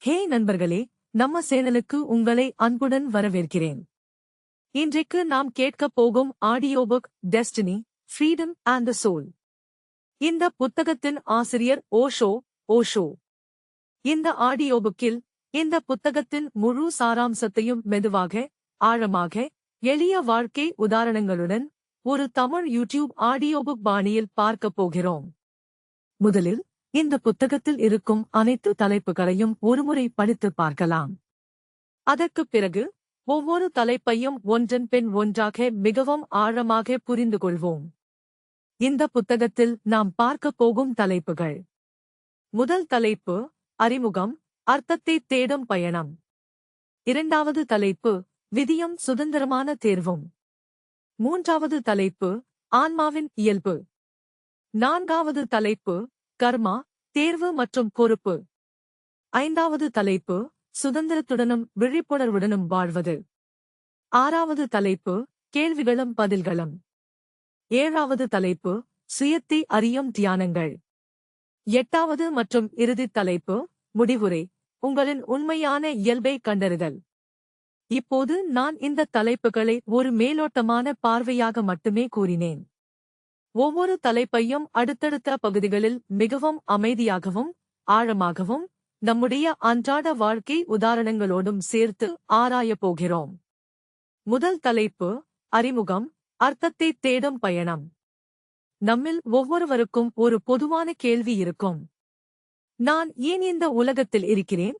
ஹே நண்பர்களே, நம்ம சேனலுக்கு உங்களை அன்புடன் வரவேற்கிறேன். இன்றைக்கு நாம் கேட்கப் போகும் audio book destiny, freedom and the soul. இந்த புத்தகத்தின் ஆசிரியர் ஓஷோ. இந்த ஆடியோ புக்கில் இந்த புத்தகத்தின் முழு சாராம்சத்தையும் மெதுவாக, ஆழமாக, எளிய வாழ்க்கை உதாரணங்களுடன் ஒரு தமிழ் யூடியூப் ஆடியோ புக் பாணியில் பார்க்கப் போகிறோம். முதலில் இந்த புத்தகத்தில் இருக்கும் அனைத்து தலைப்புகளையும் ஒருமுறை படித்து பார்க்கலாம். அதற்குப் பிறகு ஒவ்வொரு தலைப்பையும் ஒன்றன் பின் ஒன்றாக மிகவும் ஆழமாக புரிந்து கொள்வோம். இந்த புத்தகத்தில் நாம் பார்க்கப் போகும் தலைப்புகள்: முதல் தலைப்பு அறிமுகம், அர்த்தத்தை தேடும் பயணம். இரண்டாவது தலைப்பு விதியும் சுதந்திரமான தேர்வும். மூன்றாவது தலைப்பு ஆன்மாவின் இயல்பு. நான்காவது தலைப்பு கர்மா, தேர்வு மற்றும் பொறுப்பு. ஐந்தாவது தலைப்பு சுதந்திரத்துடனும் விழிப்புணர்வுடனும் வாழ்வது. ஆறாவது தலைப்பு கேள்விகளும் பதில்களும். ஏழாவது தலைப்பு சுயத்தை அறியும் தியானங்கள். எட்டாவது மற்றும் இறுதித் தலைப்பு முடிவுரை, உங்களின் உண்மையான இயல்பை கண்டறிதல். இப்போது நான் இந்த தலைப்புகளை ஒரு மேலோட்டமான பார்வையாக மட்டுமே கூறினேன். ஒவ்வொரு தலைப்பையும் அடுத்தடுத்த பகுதிகளில் மிகவும் அமைதியாகவும் ஆழமாகவும் நம்முடைய அன்றாட வாழ்க்கை உதாரணங்களோடும் சேர்த்து ஆராயப் போகிறோம். முதல் தலைப்பு அறிமுகம், அர்த்தத்தை தேடும் பயணம். நம்மில் ஒவ்வொருவருக்கும் ஒரு பொதுவான கேள்வி இருக்கும். நான் ஏன் இந்த உலகத்தில் இருக்கிறேன்?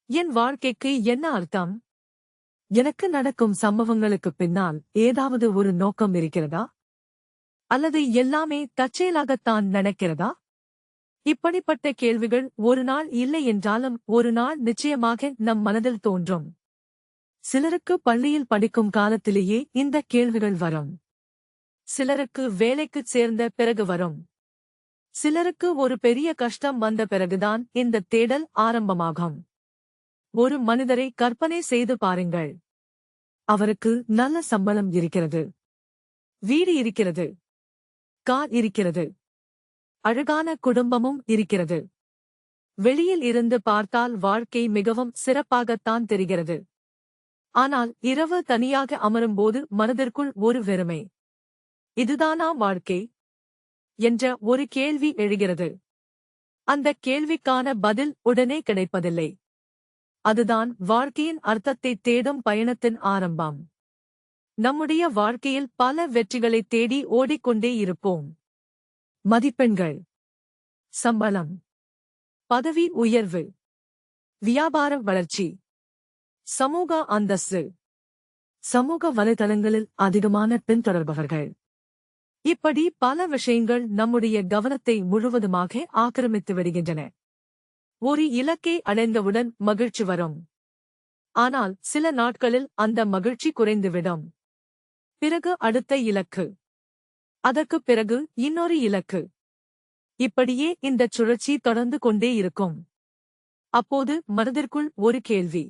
என் வாழ்க்கைக்கு என்ன அர்த்தம்? எனக்கு நடக்கும் சம்பவங்களுக்குப் பின்னால் ஏதாவது ஒரு நோக்கம் இருக்கிறதா? அல்லது எல்லாமே தற்செயலாகத்தான் நடக்கிறதா? இப்படிப்பட்ட கேள்விகள் ஒரு நாள் இல்லை என்றாலும் ஒரு நாள் நிச்சயமாக நம் மனதில் தோன்றும். சிலருக்கு பள்ளியில் படிக்கும் காலத்திலேயே இந்த கேள்விகள் வரும். சிலருக்கு வேலைக்குச் சேர்ந்த பிறகு வரும். சிலருக்கு ஒரு பெரிய கஷ்டம் வந்த பிறகுதான் இந்த தேடல் ஆரம்பமாகும். ஒரு மனிதரை கற்பனை செய்து பாருங்கள். அவருக்கு நல்ல சம்பளம் இருக்கிறது, வீடு இருக்கிறது, கார் இருக்கிறது, அழகான குடும்பமும் இருக்கிறது. வெளியில் இருந்து பார்த்தால் வாழ்க்கை மிகவும் சிறப்பாகத்தான் தெரிகிறது. ஆனால் இரவு தனியாக அமரும்போது மனதிற்குள் ஒரு வெறுமை. இதுதானா வாழ்க்கை என்ற ஒரு கேள்வி எழுகிறது. அந்த கேள்விக்கான பதில் உடனே கிடைப்பதில்லை. அதுதான் வாழ்க்கையின் அர்த்தத்தை தேடும் பயணத்தின் ஆரம்பம். நம்முடைய வாழ்க்கையில் பல வெற்றிகளைத் தேடி ஓடிக்கொண்டே இருப்போம். மதிப்பெண்கள், சம்பளம், பதவி உயர்வு, வியாபார வளர்ச்சி, சமூக அந்தஸ்து, சமூக வலைதளங்களில் அதிகமான பின்தொடர்பவர்கள். இப்படி பல விஷயங்கள் நம்முடைய கவனத்தை முழுவதுமாக ஆக்கிரமித்து விடுகின்றன. ஒரு இலக்கை அடைந்தவுடன் மகிழ்ச்சி வரும். ஆனால் சில நாட்களில் அந்த மகிழ்ச்சி குறைந்துவிடும். பிறகு அடுத்த இலக்கு, அதற்குப் பிறகு இன்னொரு இலக்கு. இப்படியே இந்தச் சுழற்சி தொடர்ந்து கொண்டே இருக்கும். அப்போது மனதிற்குள் ஒரு கேள்வி: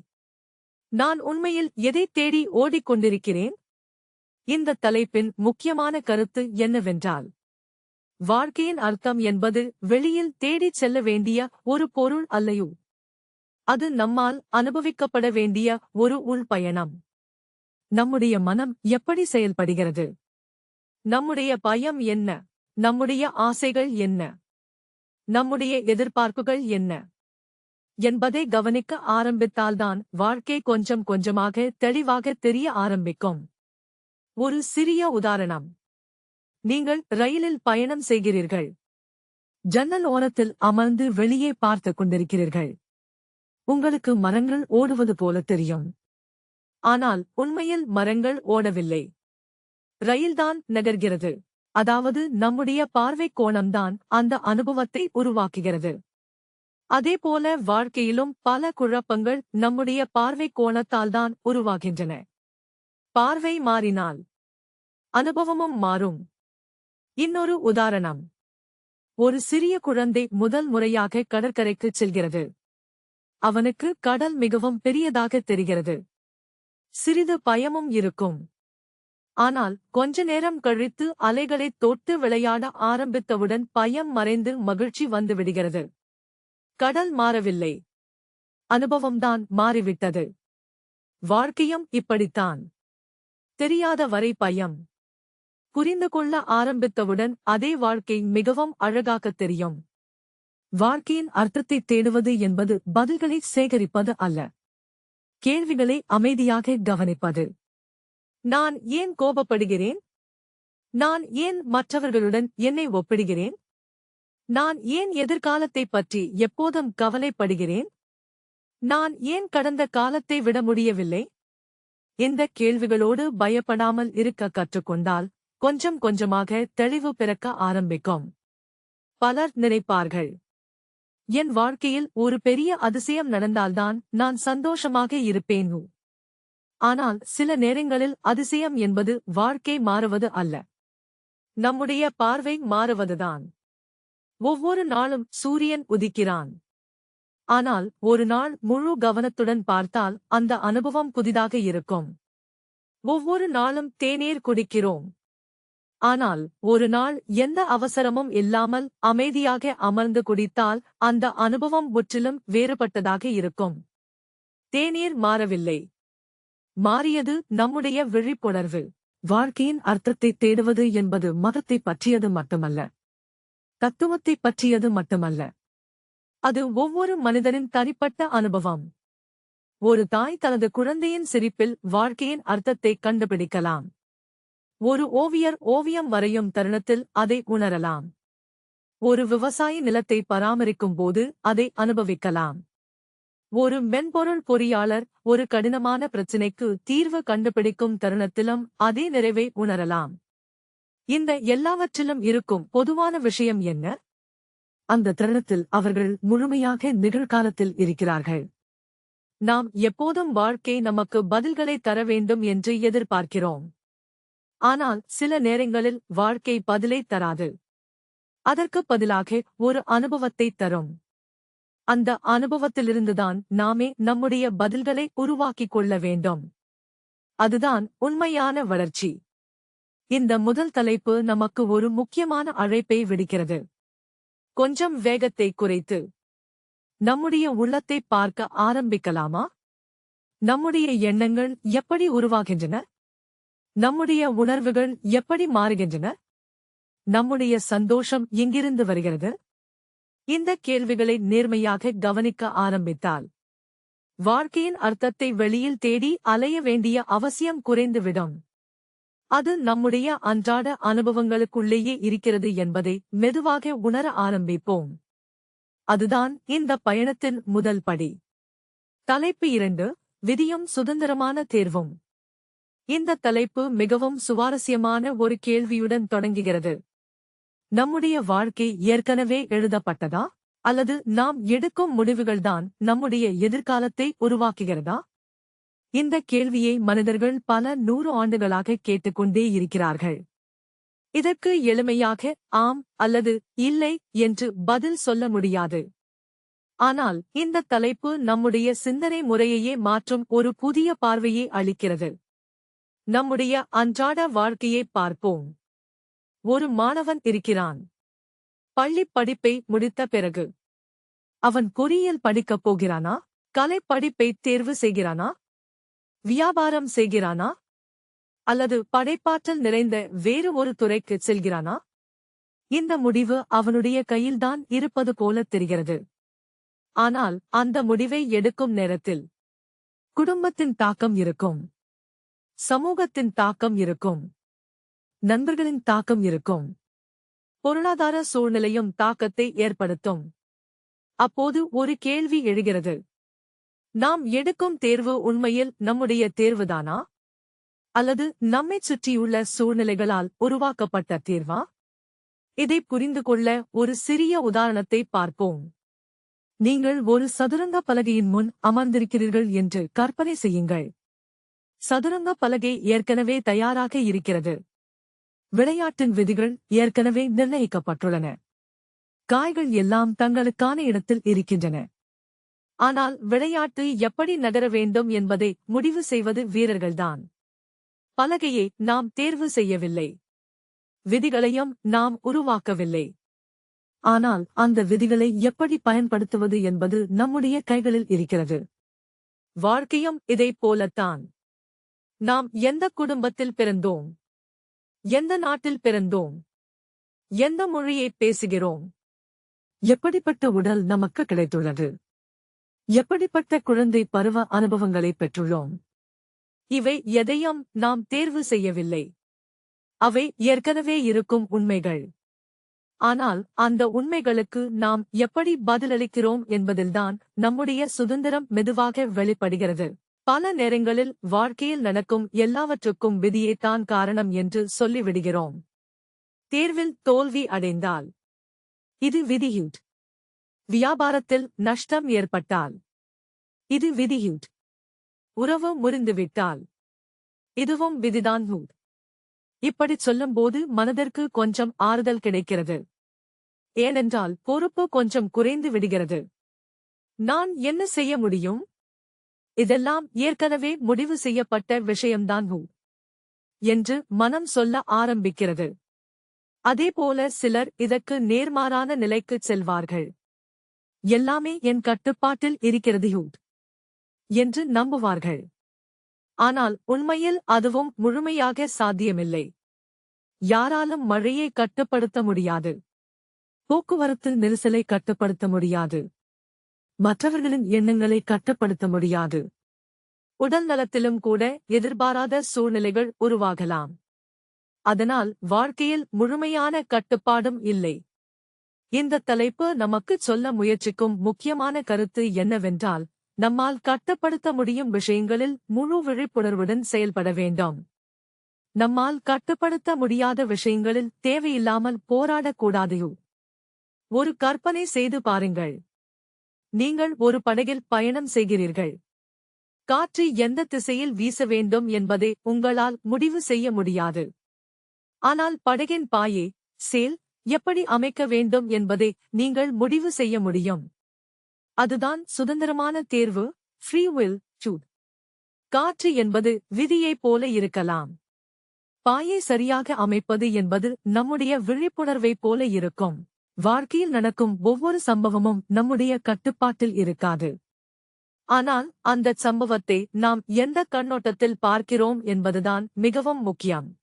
நான் உண்மையில் எதைத் தேடி ஓடிக்கொண்டிருக்கிறேன்? இந்த தலைப்பின் முக்கியமான கருத்து என்னவென்றால், வாழ்க்கையின் அர்த்தம் என்பது வெளியில் தேடிச் செல்ல வேண்டிய ஒரு பொருள் அல்லையோ. அது நம்மால் அனுபவிக்கப்பட வேண்டிய ஒரு உள்பயணம். நம்முடைய மனம் எப்படி செயல்படுகிறது? நம்முடைய பயம் என்ன? நம்முடைய ஆசைகள் என்ன? நம்முடைய எதிர்பார்ப்புகள் என்ன என்பதை கவனிக்க ஆரம்பித்தால்தான் வாழ்க்கை கொஞ்சம் கொஞ்சமாக தெளிவாக தெரிய ஆரம்பிக்கும். ஒரு சிறிய உதாரணம். நீங்கள் ரயிலில் பயணம் செய்கிறீர்கள். ஜன்னல் ஓரத்தில் அமர்ந்து வெளியே பார்த்துக் கொண்டிருக்கிறீர்கள். உங்களுக்கு மரங்கள் ஓடுவது போல தெரியும். ஆனால் உண்மையில் மரங்கள் ஓடவில்லை. ரயில்தான் நகர்கிறது. அதாவது நம்முடைய பார்வைக் கோணம்தான் அந்த அனுபவத்தை உருவாக்குகிறது. அதேபோல வாழ்க்கையிலும் பல குழப்பங்கள் நம்முடைய பார்வைக் கோணத்தால்தான் உருவாகின்றன. பார்வை மாறினால் அனுபவமும் மாறும். இன்னொரு உதாரணம். ஒரு சிறிய குழந்தை முதல் முறையாக கடற்கரைக்குச் செல்கிறது. அவனுக்கு கடல் மிகவும் பெரியதாக தெரிகிறது. சிறிது பயமும் இருக்கும். ஆனால் கொஞ்ச நேரம் கழித்து அலைகளைத் தொட்டு விளையாட ஆரம்பித்தவுடன் பயம் மறைந்து மகிழ்ச்சி வந்துவிடுகிறது. கடல் மாறவில்லை. அனுபவம்தான் மாறிவிட்டது. வாழ்க்கையும் இப்படித்தான். தெரியாத வரை பயம். புரிந்து கொள்ள ஆரம்பித்தவுடன் அதே வாழ்க்கை மிகவும் அழகாகத் தெரியும். வாழ்க்கையின் அர்த்தத்தை தேடுவது என்பது பதில்களை சேகரிப்பது அல்ல. கேள்விகளை அமைதியாக கவனிப்பது. நான் ஏன் கோபப்படுகிறேன்? நான் ஏன் மற்றவர்களுடன் என்னை ஒப்பிடுகிறேன்? நான் ஏன் எதிர்காலத்தைப் பற்றி எப்போதும் கவலைப்படுகிறேன்? நான் ஏன் கடந்த காலத்தை விட முடியவில்லை? இந்த கேள்விகளோடு பயப்படாமல் இருக்க கற்றுக்கொண்டால் கொஞ்சம் கொஞ்சமாக தெளிவு பிறக்க ஆரம்பிக்கும். பலர் நினைப்பார்கள், என் வாழ்க்கையில் ஒரு பெரிய அதிசயம் நடந்தால்தான் நான் சந்தோஷமாக இருப்பேன். ஆனால் சில நேரங்களில் அதிசயம் என்பது வாழ்க்கை மாறுவது அல்ல, நம்முடைய பார்வை மாறுவதுதான். ஒவ்வொரு நாளும் சூரியன் உதிக்கிறான். ஆனால் ஒரு நாள் முழு கவனத்துடன் பார்த்தால் அந்த அனுபவம் புதிதாக இருக்கும். ஒவ்வொரு நாளும் தேநீர் குடிக்கிறோம். ஆனால் ஒரு நாள் எந்த அவசரமும் இல்லாமல் அமைதியாக அமர்ந்து குடித்தால் அந்த அனுபவம் முற்றிலும் வேறுபட்டதாக இருக்கும். தேநீர் மாறவில்லை, மாறியது நம்முடைய விழிப்புணர்வு. வாழ்க்கையின் அர்த்தத்தை தேடுவது என்பது மதத்தை பற்றியது மட்டுமல்ல, தத்துவத்தை பற்றியது மட்டுமல்ல. அது ஒவ்வொரு மனிதனின் தனிப்பட்ட அனுபவம். ஒரு தாய் தனது குழந்தையின் சிரிப்பில் வாழ்க்கையின் அர்த்தத்தை கண்டுபிடிக்கலாம். ஒரு ஓவியர் ஓவியம் வரையும் தருணத்தில் அதை உணரலாம். ஒரு விவசாயி நிலத்தை பராமரிக்கும் போது அதை அனுபவிக்கலாம். ஒரு மென்பொருள் பொறியாளர் ஒரு கடினமான பிரச்சினைக்கு தீர்வு கண்டுபிடிக்கும் தருணத்திலும் அதே நிறைவை உணரலாம். இந்த எல்லாவற்றிலும் இருக்கும் பொதுவான விஷயம் என்ன? அந்த தருணத்தில் அவர்கள் முழுமையாக நிகழ்காலத்தில் இருக்கிறார்கள். நாம் எப்போதும் வாழ்க்கை நமக்கு பதில்களை தர வேண்டும் என்று எதிர்பார்க்கிறோம். ஆனால் சில நேரங்களில் வாழ்க்கை பதிலை தராது. அதற்கு பதிலாக ஒரு அனுபவத்தை தரும். அந்த அனுபவத்திலிருந்துதான் நாமே நம்முடைய பதில்களை உருவாக்கிக் கொள்ள வேண்டும். அதுதான் உண்மையான வளர்ச்சி. இந்த முதல் தலைப்பு நமக்கு ஒரு முக்கியமான அழைப்பை விடுக்கிறது. கொஞ்சம் வேகத்தை குறைத்து நம்முடைய உள்ளத்தை பார்க்க ஆரம்பிக்கலாமா? நம்முடைய எண்ணங்கள் எப்படி உருவாகின்றன? நம்முடைய உணர்வுகள் எப்படி மாறுகின்றன? நம்முடைய சந்தோஷம் எங்கிருந்து வருகிறது? இந்த கேள்விகளை நேர்மையாக கவனிக்க ஆரம்பித்தால் வாழ்க்கையின் அர்த்தத்தை வெளியில் தேடி அலைய வேண்டிய அவசியம் குறைந்துவிடும். அது நம்முடைய அன்றாட அனுபவங்களுக்குள்ளேயே இருக்கிறது என்பதை மெதுவாக உணர ஆரம்பிப்போம். அதுதான் இந்த பயணத்தின் முதல் படி. தலைப்பு 2: விதியும் சுதந்திரமான தேர்வும். இந்த தலைப்பு மிகவும் சுவாரஸ்யமான ஒரு கேள்வியுடன் தொடங்குகிறது. நம்முடைய வாழ்க்கை ஏற்கனவே எழுதப்பட்டதா, அல்லது நாம் எடுக்கும் முடிவுகள்தான் நம்முடைய எதிர்காலத்தை உருவாக்குகிறதா? இந்த கேள்வியை மனிதர்கள் பல 100 ஆண்டுகளாக கேட்டுக்கொண்டே இருக்கிறார்கள். இதற்கு எளிமையாக ஆம் அல்லது இல்லை என்று பதில் சொல்ல முடியாது. ஆனால் இந்த தலைப்பு நம்முடைய சிந்தனை முறையையே மாற்றும் ஒரு புதிய பார்வையை அளிக்கிறது. நம்முடைய அன்றாட வாழ்க்கையை பார்ப்போம். ஒரு மாணவன் இருக்கிறான். பள்ளிப் படிப்பை முடித்த பிறகு அவன் பொறியியல் படிக்கப் போகிறானா? கலைப் படிப்பை தேர்வு செய்கிறானா? வியாபாரம் செய்கிறானா? அல்லது படைப்பாற்றல் நிறைந்த வேறு ஒரு துறைக்கு செல்கிறானா? இந்த முடிவு அவனுடைய கையில்தான் இருப்பது போல தெரிகிறது. ஆனால் அந்த முடிவை எடுக்கும் நேரத்தில் குடும்பத்தின் தாக்கம் இருக்கும், சமூகத்தின் தாக்கம் இருக்கும், நண்பர்களின் தாக்கம் இருக்கும், பொருளாதார சூழ்நிலையும் தாக்கத்தை ஏற்படுத்தும். அப்போது ஒரு கேள்வி எழுகிறது. நாம் எடுக்கும் தேர்வு உண்மையில் நம்முடைய தேர்வுதானா? அல்லது நம்மைச் சுற்றியுள்ள சூழ்நிலைகளால் உருவாக்கப்பட்ட தேர்வா? இதை புரிந்து கொள்ள ஒரு சிறிய உதாரணத்தை பார்ப்போம். நீங்கள் ஒரு சதுரங்க பலகையின் முன் அமர்ந்திருக்கிறீர்கள் என்று கற்பனை செய்யுங்கள். சதுரங்க பலகை ஏற்கனவே தயாராக இருக்கிறது. விளையாட்டின் விதிகள் ஏற்கனவே நிர்ணயிக்கப்பட்டுள்ளன. காய்கள் எல்லாம் தங்களுக்கான இடத்தில் இருக்கின்றன. ஆனால் விளையாட்டு எப்படி நகர வேண்டும் என்பதை முடிவு செய்வது வீரர்கள்தான். பலகையை நாம் தேர்வு செய்யவில்லை. விதிகளையும் நாம் உருவாக்கவில்லை. ஆனால் அந்த விதிகளை எப்படி பயன்படுத்துவது என்பது நம்முடைய கைகளில் இருக்கிறது. வாழ்க்கையும் இதைப் போலத்தான். நாம் எந்த குடும்பத்தில் பிறந்தோம், எந்த நாட்டில் பிறந்தோம், எந்த மொழியை பேசுகிறோம், எப்படிப்பட்ட உடல் நமக்கு கிடைத்துள்ளது, எப்படிப்பட்ட குழந்தை பருவ அனுபவங்களை பெற்றுள்ளோம், இவை எதையும் நாம் தேர்வு செய்யவில்லை. அவை ஏற்கனவே இருக்கும் உண்மைகள். ஆனால் அந்த உண்மைகளுக்கு நாம் எப்படி பதிலளிக்கிறோம் என்பதில்தான் நம்முடைய சுதந்திரம் மெதுவாக வெளிப்படுகிறது. பல நேரங்களில் வாழ்க்கையில் நடக்கும் எல்லாவற்றுக்கும் விதியேதான் காரணம் என்று சொல்லிவிடுகிறோம். தேர்வில் தோல்வி அடைந்தால் இது விதியுட். வியாபாரத்தில் நஷ்டம் ஏற்பட்டால் இது விதியுட். உறவு முறிந்துவிட்டால் இதுவும் விதிதான். இப்படிச் சொல்லும்போது மனதிற்கு கொஞ்சம் ஆறுதல் கிடைக்கிறது. ஏனென்றால் பொறுப்பு கொஞ்சம் குறைந்து விடுகிறது. நான் என்ன செய்ய முடியும்? இதெல்லாம் ஏற்கனவே முடிவு செய்யப்பட்ட விஷயம்தான் என்று மனம் சொல்ல ஆரம்பிக்கிறது. அதேபோல சிலர் இதற்கு நேர்மாறான நிலைக்குச் செல்வார்கள். எல்லாமே என் கட்டுப்பாட்டில் இருக்கிறது என்று நம்புவார்கள். ஆனால் உண்மையில் அதுவும் முழுமையாக சாத்தியமில்லை. யாராலும் மழையை கட்டுப்படுத்த முடியாது. போக்குவரத்து நெரிசலை கட்டுப்படுத்த முடியாது. மற்றவர்களின் எண்ணங்களை கட்டுப்படுத்த முடியாது. உடல் நலத்திலும் கூட எதிர்பாராத சூழ்நிலைகள் உருவாகலாம். அதனால் வாழ்க்கையில் முழுமையான கட்டுப்பாடும் இல்லை. இந்த தலைப்பு நமக்குச் சொல்ல முயற்சிக்கும் முக்கியமான கருத்து என்னவென்றால், நம்மால் கட்டுப்படுத்த முடியும் விஷயங்களில் முழு விழிப்புணர்வுடன் செயல்பட வேண்டும். நம்மால் கட்டுப்படுத்த முடியாத விஷயங்களில் தேவையில்லாமல் போராடக்கூடாது. ஒரு கற்பனை செய்து பாருங்கள். நீங்கள் ஒரு படகில் பயணம் செய்கிறீர்கள். காற்று எந்த திசையில் வீச வேண்டும் என்பதை உங்களால் முடிவு செய்ய முடியாது. ஆனால் படகின் பாயை, சேல் எப்படி அமைக்க வேண்டும் என்பதை நீங்கள் முடிவு செய்ய முடியும். அதுதான் சுதந்திரமான தேர்வு, ஃப்ரீ வில் சூஸ். காற்று என்பது விதியைப் போல இருக்கலாம். பாயை சரியாக அமைப்பது என்பது நம்முடைய விழிப்புணர்வைப் போல இருக்கும். வாழ்க்கையில் நடக்கும் ஒவ்வொரு சம்பவமும் நம்முடைய கட்டுப்பாட்டில் இருக்காது. ஆனால் அந்தச் சம்பவத்தை நாம் எந்த கண்ணோட்டத்தில் பார்க்கிறோம் என்பதுதான் மிகவும் முக்கியம்.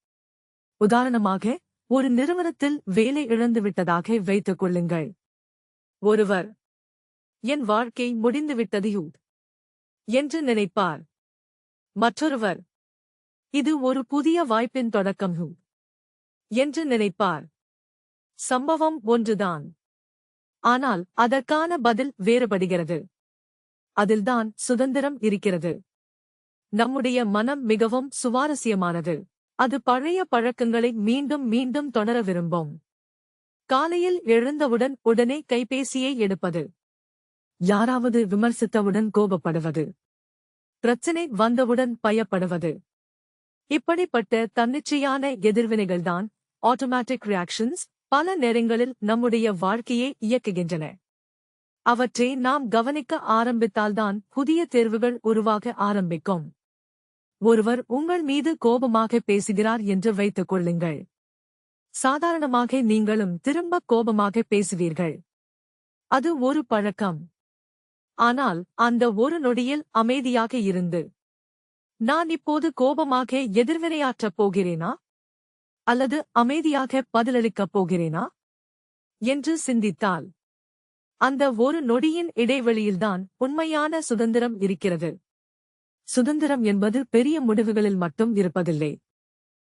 உதாரணமாக, ஒரு நிறுவனத்தில் வேலை இழந்துவிட்டதாக வைத்துக் கொள்ளுங்கள். ஒருவர், என் வாழ்க்கை முடிந்துவிட்டது என்று நினைப்பார். மற்றொருவர், இது ஒரு புதிய வாய்ப்பின் தொடக்கம் என்று நினைப்பார். சம்பவம் ஒன்றுதான். ஆனால் அதற்கான பதில் வேறுபடுகிறது. அதில்தான் சுதந்திரம் இருக்கிறது. நம்முடைய மனம் மிகவும் சுவாரஸ்யமானது. அது பழைய பழக்கங்களை மீண்டும் மீண்டும் தொடர விரும்பும். காலையில் எழுந்தவுடன் உடனே கைபேசியை எடுப்பது. யாராவது விமர்சித்தவுடன் கோபப்படுவது. பிரச்சனை வந்தவுடன் பயப்படுவது. இப்படிப்பட்ட தன்னிச்சையான எதிர்வினைகள்தான், ஆட்டோமேட்டிக் ரியாக்ஷன்ஸ், பல நேரங்களில் நம்முடைய வாழ்க்கையை இயக்குகின்றன. அவற்றை நாம் கவனிக்க ஆரம்பித்தால்தான் புதிய தேர்வுகள் உருவாக ஆரம்பிக்கும். ஒருவர் உங்கள் மீது கோபமாக பேசுகிறார் என்று வைத்துக் கொள்ளுங்கள். சாதாரணமாக நீங்களும் திரும்ப கோபமாக பேசுவீர்கள். அது ஒரு பழக்கம். ஆனால் அந்த ஒரு நொடியில் அமைதியாக இருந்து, நான் இப்போது கோபமாக எதிர்வினையாற்றப் போகிறேனா அல்லது அமைதியாக பதிலளிக்கப் போகிறேனா என்று சிந்தித்தால், அந்த ஒரு நொடியின் இடைவெளியில்தான் உண்மையான சுதந்திரம் இருக்கிறது. சுதந்திரம் என்பது பெரிய முடிவுகளில் மட்டும் இருப்பதில்லை.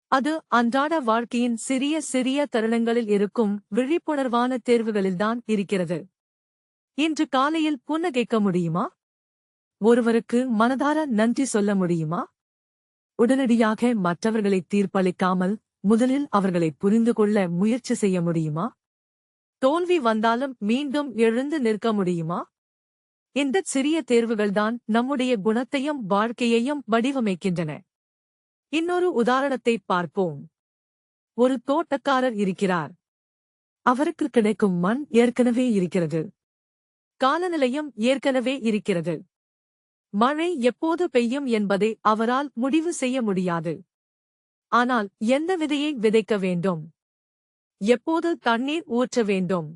அது அன்றாட வாழ்க்கையின் சிறிய சிறிய தருணங்களில் இருக்கும் விழிப்புணர்வான தேர்வுகளில்தான் இருக்கிறது. இன்று காலையில் புன்னகைக்க முடியுமா? ஒருவருக்கு மனதார நன்றி சொல்ல முடியுமா? உடனடியாக மற்றவர்களை தீர்ப்பளிக்காமல் முதலில் அவர்களை புரிந்து கொள்ள முயற்சி செய்ய முடியுமா? தோல்வி வந்தாலும் மீண்டும் எழுந்து நிற்க முடியுமா? இந்தச் சிறிய தேர்வுகள்தான் நம்முடைய குணத்தையும் வாழ்க்கையையும் வடிவமைக்கின்றன. இன்னொரு உதாரணத்தைப் பார்ப்போம். ஒரு தோட்டக்காரர் இருக்கிறார். அவருக்கு கிடைக்கும் மண் ஏற்கனவே இருக்கிறது. காலநிலையும் ஏற்கனவே இருக்கிறது. மழை எப்போது பெய்யும் என்பதை அவரால் முடிவு செய்ய முடியாது. ஆனால் எந்த விதையை விதைக்க வேண்டும், எப்போது தண்ணீர் ஊற்ற வேண்டும்,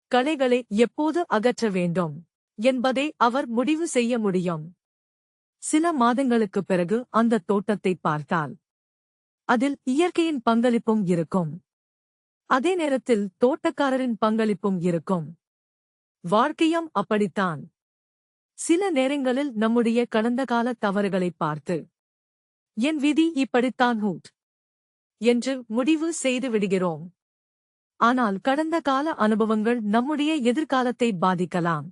களைகளை எப்போது அகற்ற வேண்டும் என்பதை அவர் முடிவு செய்ய முடியும். சில மாதங்களுக்குப் பிறகு அந்த தோட்டத்தை பார்த்தால் அதில் இயற்கையின் பங்களிப்பும் இருக்கும். அதே நேரத்தில் தோட்டக்காரரின் பங்களிப்பும் இருக்கும். வாழ்க்கையும் அப்படித்தான். சில நேரங்களில் நம்முடைய கடந்த கால தவறுகளைப் பார்த்து என் விதி இப்படித்தான் என்று முடிவு செய்து விடுகிறோம். ஆனால் கடந்த கால அனுபவங்கள் நம்முடைய எதிர்காலத்தை பாதிக்கலாம்.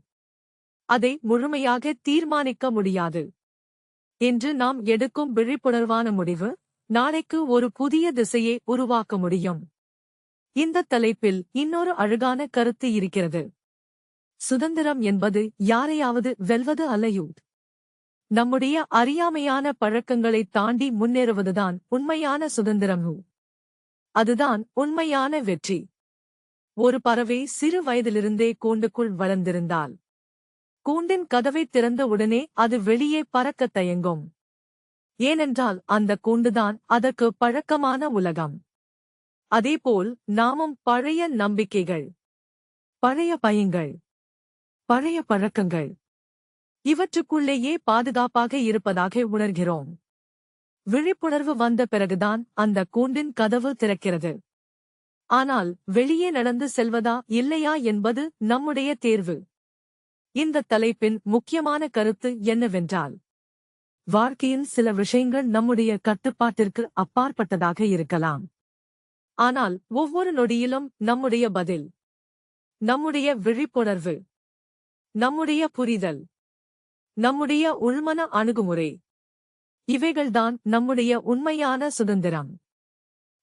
அதை முழுமையாக தீர்மானிக்க முடியாது. இன்று நாம் எடுக்கும் விழிப்புணர்வான முடிவு நாளைக்கு ஒரு புதிய திசையை உருவாக்க முடியும். இந்த தலைப்பில் இன்னொரு அழகான கருத்து இருக்கிறது. சுதந்திரம் என்பது யாரையாவது வெல்வது அல்ல. நம்முடைய அறியாமையான பழக்கங்களை தாண்டி முன்னேறுவதுதான் உண்மையான சுதந்திரம். அதுதான் உண்மையான வெற்றி. ஒரு பறவை சிறு வயதிலிருந்தே கூண்டுக்குள் வளர்ந்திருந்தால் கூண்டின் கதவை திறந்த உடனே அது வெளியே பறக்கத் தயங்கும். ஏனென்றால் அந்த கூண்டுதான் அதற்கு பழக்கமான உலகம். அதேபோல் நாமும் பழைய நம்பிக்கைகள், பழைய பயங்கள், பழைய பழக்கங்கள் இவற்றுக்குள்ளேயே பாதுகாப்பாக இருப்பதாக உணர்கிறோம். விழிப்புணர்வு வந்த பிறகுதான் அந்த கூண்டின் கதவு திறக்கிறது. ஆனால் வெளியே நடந்து செல்வதா இல்லையா என்பது நம்முடைய தேர்வு. இந்த தலைப்பின் முக்கியமான கருத்து என்னவென்றால், வாழ்க்கையில் சில விஷயங்கள் நம்முடைய கட்டுப்பாட்டிற்கு அப்பாற்பட்டதாக இருக்கலாம். ஆனால் ஒவ்வொரு நொடியிலும் நம்முடைய பதில், நம்முடைய விழிப்புணர்வு, நம்முடைய புரிதல், நம்முடைய உள்மன அணுகுமுறை இவைகள்தான் நம்முடைய உண்மையான சுதந்திரம்.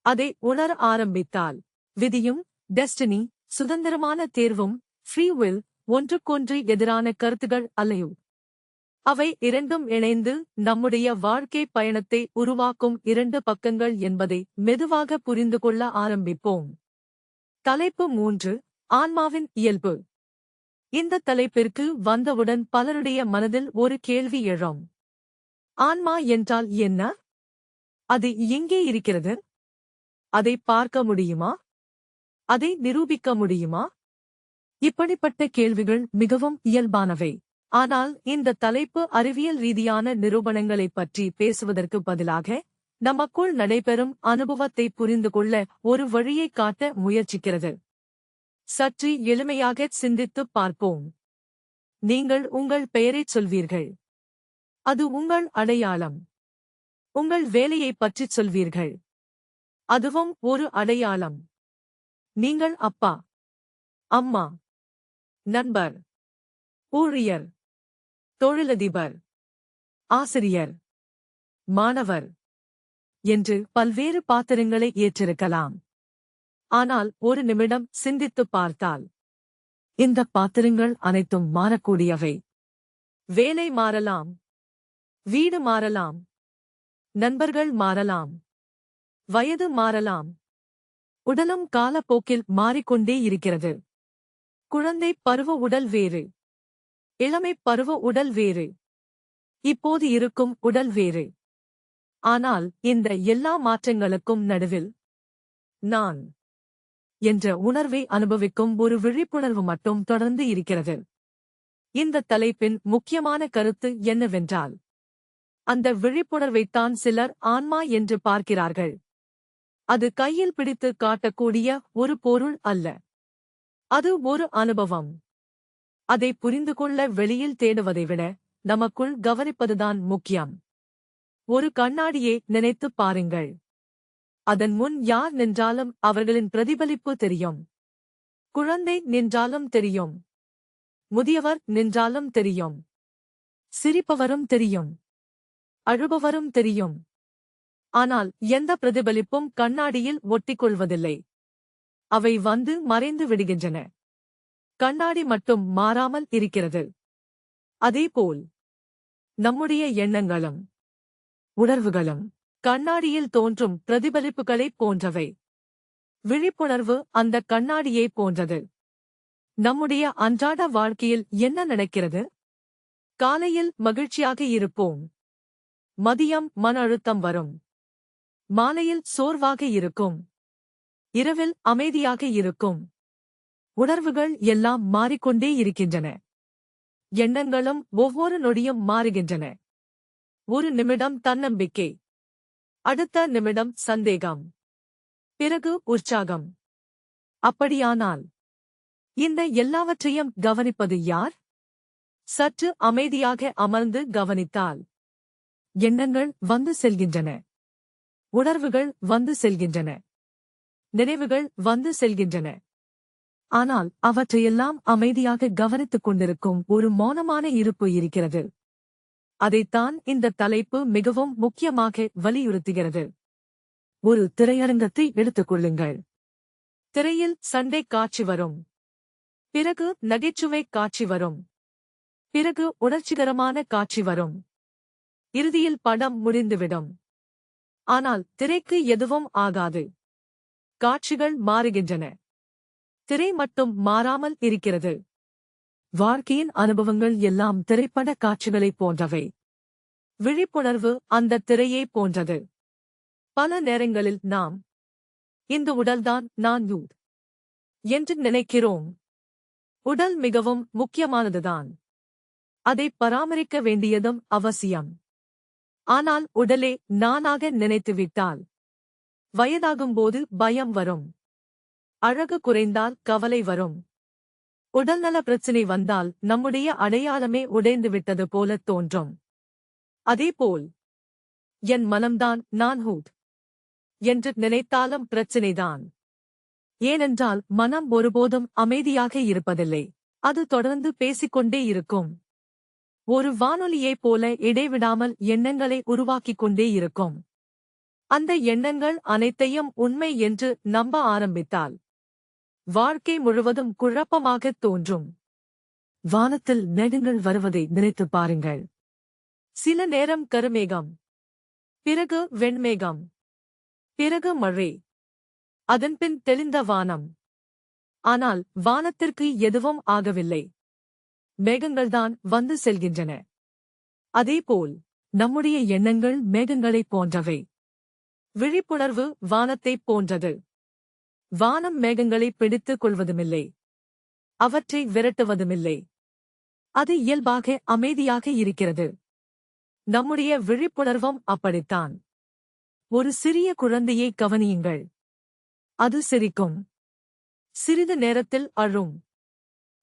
அதை உணர ஆரம்பித்தால் விதியும் டெஸ்டினி, சுதந்திரமான தேர்வும் ஃப்ரீ வில் ஒன்றுக்கொன்று எதிரான கருத்துகள் அல்லையோ. அவை இரண்டும் இணைந்து நம்முடைய வாழ்க்கை பயணத்தை உருவாக்கும் இரண்டு பக்கங்கள் என்பதை மெதுவாக புரிந்து கொள்ள ஆரம்பிப்போம். தலைப்பு 3, ஆன்மாவின் இயல்பு. இந்த தலைப்பிற்கு வந்தவுடன் பலருடைய மனதில் ஒரு கேள்வி எழும். ஆன்மா என்றால் என்ன? அது எங்கே இருக்கிறது? அதை பார்க்க முடியுமா? அதை நிரூபிக்க முடியுமா? இப்படிப்பட்ட கேள்விகள் மிகவும் இயல்பானவை. ஆனால் இந்த தலைப்பு அறிவியல் ரீதியான நிரூபணங்களைப் பற்றி பேசுவதற்கு பதிலாக நமக்குள் நடைபெறும் அனுபவத்தை புரிந்து கொள்ள ஒரு வழியைக் காட்ட முயற்சிக்கிறது. சற்று எளிமையாக சிந்தித்துப் பார்ப்போம். நீங்கள் உங்கள் பெயரைச் சொல்வீர்கள். அது உங்கள் அடையாளம். உங்கள் வேலையைப் பற்றிச் சொல்வீர்கள். அதுவும் ஒரு அடையாளம். நீங்கள் அப்பா, அம்மா, நண்பர், ஊழியர், தொழிலதிபர், ஆசிரியர், மாணவர் என்று பல்வேறு பாத்திரங்களை ஏற்றிருக்கலாம். ஆனால் ஒரு நிமிடம் சிந்தித்துப் பார்த்தால் இந்த பாத்திரங்கள் அனைத்தும் மாறக்கூடியவை. வேலை மாறலாம், வீடு மாறலாம், நண்பர்கள் மாறலாம், வயது மாறலாம். உடலும் காலப்போக்கில் மாறிக்கொண்டே இருக்கிறது. குழந்தை பருவ உடல் வேறு, இளமைப் பருவ உடல் வேறு, இப்போது இருக்கும் உடல் வேறு. ஆனால் இந்த எல்லா மாற்றங்களுக்கும் நடுவில் நான் என்ற உணர்வை அனுபவிக்கும் ஒரு விழிப்புணர்வு மட்டும் தொடர்ந்து இருக்கிறது. இந்த தலைப்பின் முக்கியமான கருத்து என்னவென்றால், அந்த விழிப்புணர்வைத்தான் சிலர் ஆன்மா என்று பார்க்கிறார்கள். அது கையில் பிடித்து காட்டக்கூடிய ஒரு பொருள் அல்ல. அது ஒரு அனுபவம். அதை புரிந்து கொள்ள வெளியில் தேடுவதை விட நமக்குள் கவனிப்பதுதான் முக்கியம். ஒரு கண்ணாடியை நினைத்துப் பாருங்கள். அதன் முன் யார் நின்றாலும் அவர்களின் பிரதிபலிப்பு தெரியும். குழந்தை நின்றாலும் தெரியும். முதியவர் நின்றாலும் தெரியும். சிரிப்பவரும் தெரியும். அழுபவரும் தெரியும். ஆனால் எந்த பிரதிபலிப்பும் கண்ணாடியில் ஒட்டிக்கொள்வதில்லை. அவை வந்து மறைந்து விடுகின்றன. கண்ணாடி மட்டும் மாறாமல் இருக்கிறது. அதேபோல் நம்முடைய எண்ணங்களும் உணர்வுகளும் கண்ணாடியில் தோன்றும் பிரதிபலிப்புகளைப் போன்றவை. விழிப்புணர்வு அந்த கண்ணாடியை போன்றது. நம்முடைய அன்றாட வாழ்க்கையில் என்ன நடக்கிறது? காலையில் மகிழ்ச்சியாக இருப்போம். மதியம் மன அழுத்தம் வரும். மாலையில் சோர்வாக இருக்கும். இரவில் அமைதியாக இருக்கும். உணர்வுகள் எல்லாம் மாறிக்கொண்டே இருக்கின்றன. எண்ணங்களும் ஒவ்வொரு நொடியும் மாறுகின்றன. ஒரு நிமிடம் தன்னம்பிக்கை, அடுத்த நிமிடம் சந்தேகம், பிறகு உற்சாகம். அப்படியானால் இந்த எல்லாவற்றையும் கவனிப்பது யார்? சற்று அமைதியாக அமர்ந்து கவனித்தால் எண்ணங்கள் வந்து செல்கின்றன, உணர்வுகள் வந்து செல்கின்றன, நினைவுகள் வந்து செல்கின்றன. ஆனால் அவற்றையெல்லாம் அமைதியாக கவனித்துக் கொண்டிருக்கும் ஒரு மௌனமான இருப்பு இருக்கிறது. அதைத்தான் இந்த தலைப்பு மிகவும் முக்கியமாக வலியுறுத்துகிறது. ஒரு திரையரங்கத்தை எடுத்துக் கொள்ளுங்கள். திரையில் சண்டை காட்சி வரும், பிறகு நகைச்சுவை காட்சி வரும், பிறகு உணர்ச்சிகரமான காட்சி வரும், இறுதியில் படம் முடிந்துவிடும். ஆனால் திரைக்கு எதுவும் ஆகாது. காட்சிகள் மாறுகின்றன, திரை மட்டும் மாறாமல் இருக்கிறது. வாழ்க்கையின் அனுபவங்கள் எல்லாம் திரைப்பட காட்சிகளைப் போன்றவை. விழிப்புணர்வு அந்த திரையை போன்றது. பல நேரங்களில் நாம் இந்த உடல்தான் நான் என்று நினைக்கிறோம். உடல் மிகவும் முக்கியமானதுதான். அதை பராமரிக்க வேண்டியதும் அவசியம். ஆனால் உடலே நானாக நினைத்துவிட்டால் வயதாகும்போது பயம் வரும், அழகு குறைந்தால் கவலை வரும், உடல்நல பிரச்சினை வந்தால் நம்முடைய அடையாளமே உடைந்துவிட்டது போல தோன்றும். அதேபோல் என் மனம்தான் நான் என்று நினைத்தாலும் பிரச்சினைதான். ஏனென்றால் மனம் ஒருபோதும் அமைதியாக இருப்பதில்லை. அது தொடர்ந்து பேசிக்கொண்டே இருக்கும். ஒரு வானொலியைப் போல இடைவிடாமல் எண்ணங்களை உருவாக்கிக் கொண்டே இருக்கும். அந்த எண்ணங்கள் அனைத்தையும் உண்மை என்று நம்ப ஆரம்பித்தால் வாழ்க்கை முழுவதும் குழப்பமாகத் தோன்றும். வானத்தில் மேகங்கள் வருவதை நினைத்துப் பாருங்கள். சில நேரம் கருமேகம், பிறகு வெண்மேகம், பிறகு மழை, அதன்பின் தெளிந்த வானம். ஆனால் வானத்திற்கு எதுவும் ஆகவில்லை. மேகங்கள்தான் வந்து செல்கின்றன. அதேபோல் நம்முடைய எண்ணங்கள் மேகங்களைப் போன்றவை. விழிப்புணர்வு வானத்தைப் போன்றது. வானம் மேகங்களை பிடித்துக் கொள்வதுமில்லை, அவற்றை விரட்டுவதுமில்லை. அது இயல்பாக அமைதியாக இருக்கிறது. நம்முடைய விழிப்புணர்வும் அப்படித்தான். ஒரு சிறிய குழந்தையை கவனியுங்கள். அது சிரிக்கும், சிறிது நேரத்தில் அழும்,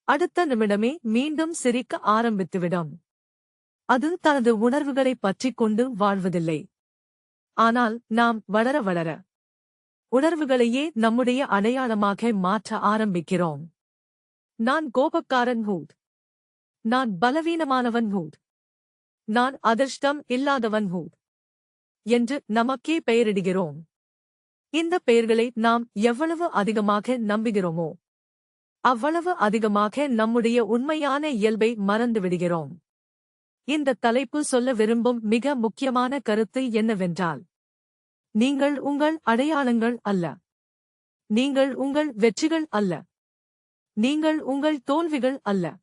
அடுத்த நிமிடமே மீண்டும் சிரிக்க ஆரம்பித்துவிடும். அது தனது உணர்வுகளைப் பற்றிக் கொண்டு வாழ்வதில்லை. ஆனால் நாம் வளர வளர உணர்வுகளையே நம்முடைய அடையாளமாக மாற்ற ஆரம்பிக்கிறோம். நான் கோபக்காரன் நான் பலவீனமானவன் நான் அதிர்ஷ்டம் இல்லாதவன் என்று நமக்கே பெயரிடுகிறோம். இந்த பெயர்களை நாம் எவ்வளவு அதிகமாக நம்புகிறோமோ அவ்வளவு அதிகமாக நம்முடைய உண்மையான இயல்பை மறந்துவிடுகிறோம். இந்த தலைப்பு சொல்ல விரும்பும் மிக முக்கியமான கருத்து என்னவென்றால், நீங்கள் உங்கள் அடையாளங்கள் அல்ல. நீங்கள் உங்கள் வெற்றிகள் அல்ல. நீங்கள் உங்கள் தோல்விகள் அல்ல.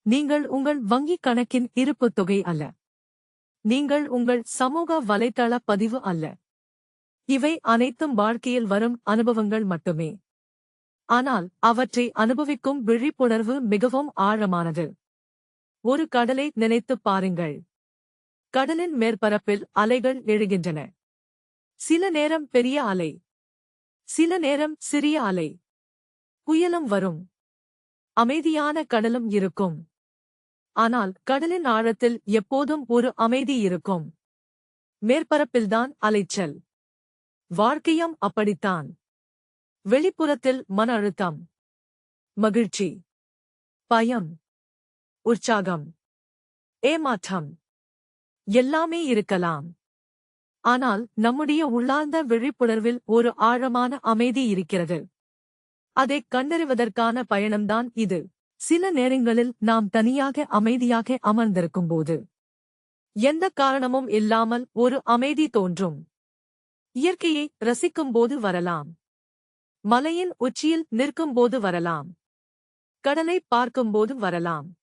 நீங்கள் உங்கள் வங்கிக் கணக்கின் இருப்புத் தொகை அல்ல. நீங்கள் உங்கள் சமூக வலைத்தள பதிவு அல்ல. இவை அனைத்தும் வாழ்க்கையில் வரும் அனுபவங்கள் மட்டுமே. ஆனால் அவற்றை அனுபவிக்கும் விழிப்புணர்வு மிகவும் ஆழமானது. ஒரு கடலை நினைத்துப் பாருங்கள். கடலின் மேற்பரப்பில் அலைகள் எழுகின்றன. சில நேரம் பெரிய அலை, சில நேரம் சிறிய அலை. புயலும் வரும், அமைதியான கடலும் இருக்கும். ஆனால் கடலின் ஆழத்தில் எப்போதும் ஒரு அமைதி இருக்கும். மேற்பரப்பில்தான் அலைச்சல். வாழ்க்கையும் அப்படித்தான். வெளிப்புறத்தில் மன அழுத்தம், மகிழ்ச்சி, பயம், உற்சாகம், ஏமாற்றம் எல்லாமே இருக்கலாம். ஆனால் நம்முடைய உள்ளார்ந்த விழிப்புணர்வில் ஒரு ஆழமான அமைதி இருக்கிறது. அதைக் கண்டறிவதற்கான பயணம்தான் இது. சில நேரங்களில் நாம் தனியாக அமைதியாக அமர்ந்திருக்கும்போது எந்த காரணமும் இல்லாமல் ஒரு அமைதி தோன்றும். இயற்கையை ரசிக்கும்போது வரலாம், மலையின் உச்சியில் நிற்கும்போது வரலாம், கடலை பார்க்கும்போது வரலாம்,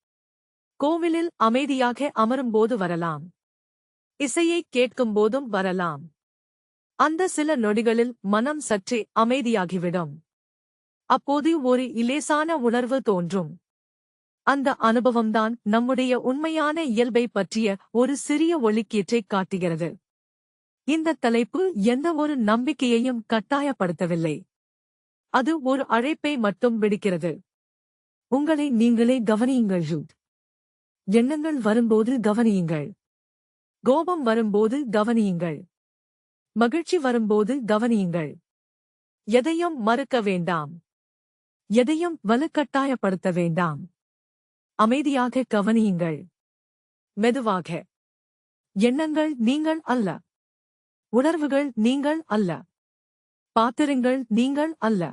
கோவிலில் அமைதியாக அமரும்போது வரலாம், இசையைக் கேட்கும்போதும் வரலாம். அந்த சில நொடிகளில் மனம் சற்றே அமைதியாகிவிடும். அப்போது ஒரு இலேசான உணர்வு தோன்றும். அந்த அனுபவம்தான் நம்முடைய உண்மையான இயல்பை பற்றிய ஒரு சிறிய ஒளிக்கீற்றைக் காட்டுகிறது. இந்த தலைப்பு எந்த ஒரு நம்பிக்கையையும் கட்டாயப்படுத்தவில்லை. அது ஒரு அழைப்பை மட்டும் விடுக்கிறது. உங்களை நீங்களே கவனியுங்கள். எண்ணங்கள் வரும்போது கவனியுங்கள். கோபம் வரும்போது கவனியுங்கள். மகிழ்ச்சி வரும்போது கவனியுங்கள். எதையும் மறுக்க வேண்டாம். எதையும் வலுக்கட்டாயப்படுத்த வேண்டாம். அமைதியாக கவனியுங்கள். மெதுவாக. எண்ணங்கள் நீங்கள் அல்ல. உணர்வுகள் நீங்கள் அல்ல. பாத்திரங்கள் நீங்கள் அல்ல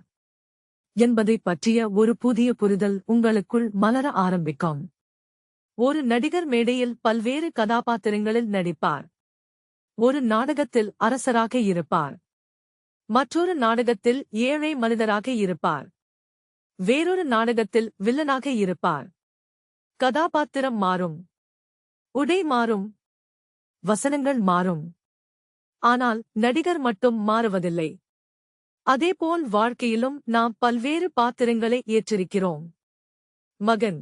என்பதைப் பற்றிய ஒரு புதிய புரிதல் உங்களுக்குள் மலர ஆரம்பிக்கும். ஒரு நடிகர் மேடையில் பல்வேறு கதாபாத்திரங்களில் நடிப்பார். ஒரு நாடகத்தில் அரசராக இருப்பார். மற்றொரு நாடகத்தில் ஏழை மனிதராக இருப்பார். வேறொரு நாடகத்தில் வில்லனாக இருப்பார். கதாபாத்திரம் மாறும். உடை மாறும். வசனங்கள் மாறும். ஆனால் நடிகர் மட்டும் மாறுவதில்லை. அதேபோல் வாழ்க்கையிலும் நாம் பல்வேறு பாத்திரங்களை ஏற்றிருக்கிறோம். மகன்,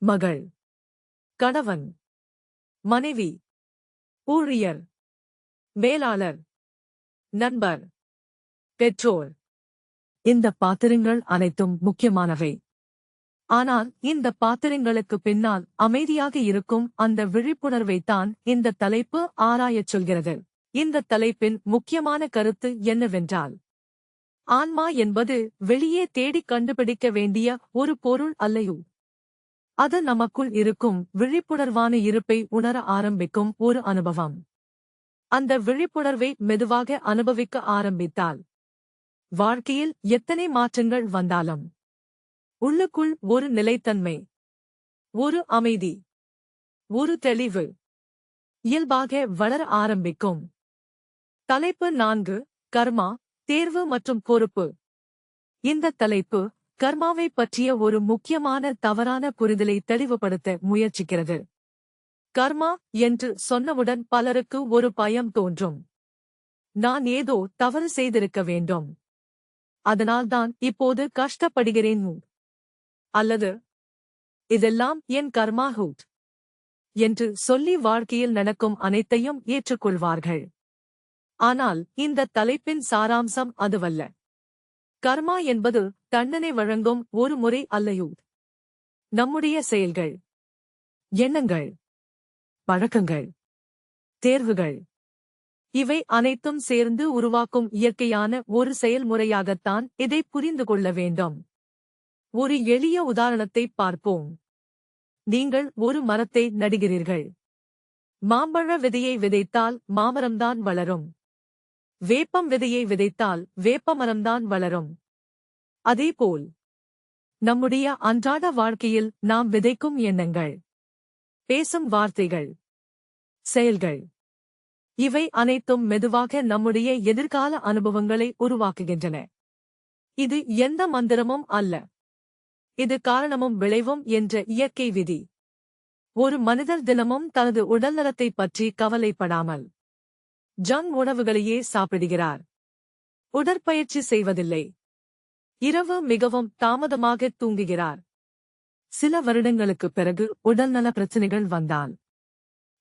மகள், கணவன், மனைவி, ஊழியர், மேலாளர், நண்பர், பெற்றோர். இந்த பாத்திரங்கள் அனைத்தும் முக்கியமானவை. ஆனால் இந்த பாத்திரங்களுக்கு பின்னால் அமைதியாக இருக்கும் அந்த விழிப்புணர்வைத்தான் இந்த தலைப்பு ஆராயச் சொல்கிறது. இந்த தலைப்பின் முக்கியமான கருத்து என்னவென்றால், ஆன்மா என்பது வெளியே தேடிக் கண்டுபிடிக்க வேண்டிய ஒரு பொருள் அல்லையோ. அது நமக்குள் இருக்கும் விழிப்புணர்வான இருப்பை உணர ஆரம்பிக்கும் ஒரு அனுபவம். அந்த விழிப்புணர்வை மெதுவாக அனுபவிக்க ஆரம்பித்தால், வாழ்க்கையில் எத்தனை மாற்றங்கள் வந்தாலும் உள்ளுக்குள் ஒரு நிலைத்தன்மை, ஒரு அமைதி, ஒரு தெளிவு இயல்பாக வளர ஆரம்பிக்கும். தலைப்பு 4: கர்மா, தேர்வு மற்றும் பொறுப்பு. இந்த தலைப்பு கர்மாவை பற்றிய ஒரு முக்கியமான தவறான புரிதலை தெளிவுபடுத்த முயற்சிக்கிறது. கர்மா என்று சொன்னவுடன் பலருக்கு ஒரு பயம் தோன்றும். நான் ஏதோ தவறு செய்திருக்க வேண்டும், அதனால்தான் இப்போது கஷ்டப்படுகிறேன். அல்லது இதெல்லாம் என் கர்மா என்று சொல்லி வாழ்க்கையில் நடக்கும் அனைத்தையும் ஏற்றுக்கொள்வார்கள். ஆனால் இந்த தலைப்பின் சாராம்சம் அதுவல்ல. கர்மா என்பது தண்டனை வழங்கும் ஒரு முறை அல்லையோ. நம்முடைய செயல்கள், எண்ணங்கள், பழக்கங்கள், தேர்வுகள் இவை அனைத்தும் சேர்ந்து உருவாக்கும் இயற்கையான ஒரு செயல்முறையாகத்தான் இதை புரிந்து கொள்ள வேண்டும். ஒரு எளிய உதாரணத்தை பார்ப்போம். நீங்கள் ஒரு மரத்தை நடுகிறீர்கள். மாம்பழ விதையை விதைத்தால் மாமரம்தான் வளரும். வேப்பம் விதையை விதைத்தால் வேப்பமரம்தான் வளரும். அதேபோல் நம்முடைய அன்றாட வாழ்க்கையில் நாம் விதைக்கும் எண்ணங்கள், பேசும் வார்த்தைகள், செயல்கள் இவை அனைத்தும் மெதுவாக நம்முடைய எதிர்கால அனுபவங்களை உருவாக்குகின்றன. இது எந்த மந்திரமும் அல்ல. இது காரணமும் விளைவும் என்ற இயற்கை விதி. ஒரு மனிதர் தினமும் தனது உடல்நலத்தை பற்றி கவலைப்படாமல் ஜங்க் உணவுகளையே சாப்பிடுகிறார். உடற்பயிற்சி செய்வதில்லை. இரவு மிகவும் தாமதமாக தூங்குகிறார். சில வருடங்களுக்குப் பிறகு உடல்நல பிரச்சினைகள் வந்தால்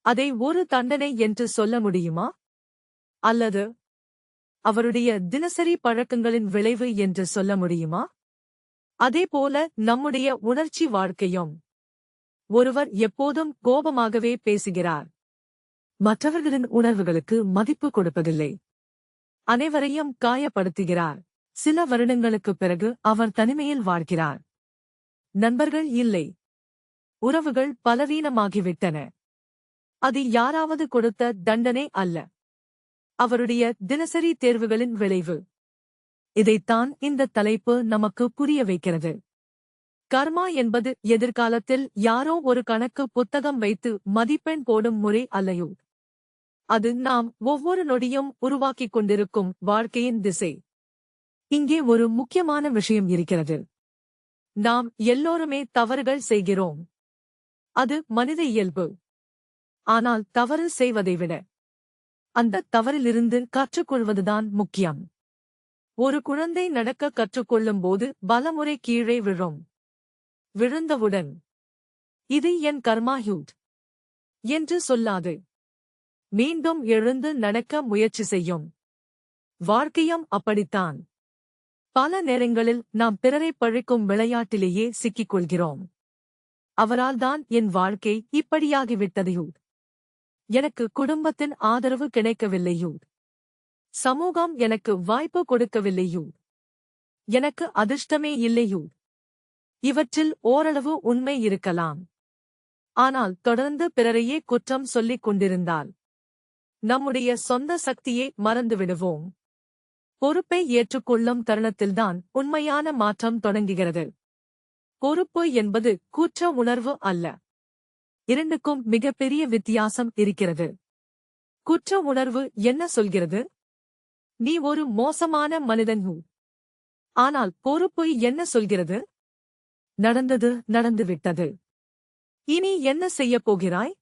அதை ஒரு தண்டனை என்று சொல்ல முடியுமா? அல்லது அவருடைய தினசரி பழக்கங்களின் விளைவு என்று சொல்ல முடியுமா? அதேபோல நம்முடைய உணர்ச்சி வாழ்க்கையும். ஒருவர் எப்போதும் கோபமாகவே பேசுகிறார். மற்றவர்களின் உணர்வுகளுக்கு மதிப்பு கொடுப்பதில்லை. அனைவரையும் காயப்படுத்துகிறார். சில வருடங்களுக்குப் பிறகு அவர் தனிமையில் வாழ்கிறார். நண்பர்கள் இல்லை. உறவுகள் பலவீனமாகிவிட்டன. அது யாராவது கொடுத்த தண்டனை அல்ல. அவருடைய தினசரி தேர்வுகளின் விளைவு. இதைத்தான் இந்த தலைப்பு நமக்கு புரிய வைக்கிறது. கர்மா என்பது எதிர்காலத்தில் யாரோ ஒரு கணக்கு புத்தகம் வைத்து மதிப்பெண் போடும் முறை அல்லையோ. அது நாம் ஒவ்வொரு நொடியும் உருவாக்கிக் கொண்டிருக்கும் வாழ்க்கையின் திசை. இங்கே ஒரு முக்கியமான விஷயம் இருக்கிறது. நாம் எல்லோருமே தவறுகள் செய்கிறோம். அது மனித இயல்பு. ஆனால் தவறு செய்வதை விட அந்த தவறிலிருந்து கற்றுக்கொள்வதுதான் முக்கியம். ஒரு குழந்தை நடக்க கற்றுக்கொள்ளும்போது பலமுறை கீழே விழும். விழுந்தவுடன் இது என் கர்மாஹ்யூட் என்று சொல்லாது. மீண்டும் எழுந்து நடக்க முயற்சி செய்யும். வாழ்க்கையும் அப்படித்தான். பல நேரங்களில் நாம் பிறரை பழிக்கும் விளையாட்டிலேயே சிக்கிக் கொள்கிறோம். அவரால்தான் என் வாழ்க்கை இப்படியாகிவிட்டதையோ, எனக்கு குடும்பத்தின் ஆதரவு கிடைக்கவில்லையோ, சமூகம் எனக்கு வாய்ப்பு கொடுக்கவில்லையோ, எனக்கு அதிர்ஷ்டமே இல்லையோ. இவற்றில் ஓரளவு உண்மை இருக்கலாம். ஆனால் தொடர்ந்து பிறரையே குற்றம் சொல்லிக் கொண்டிருந்தால் நம்முடைய சொந்த சக்தியை மறந்துவிடுவோம். பொறுப்பை ஏற்றுக்கொள்ளும் தருணத்தில்தான் உண்மையான மாற்றம் தொடங்குகிறது. பொறுப்பு என்பது குற்ற உணர்வு அல்ல. இரண்டுக்கும் மிகப்பெரிய வித்தியாசம் இருக்கிறது. குற்ற உணர்வு என்ன சொல்கிறது? நீ ஒரு மோசமான மனிதன். ஆனால் பொறுப்பு என்ன சொல்கிறது? நடந்துவிட்டது. இனி என்ன செய்யப் போகிறாய்?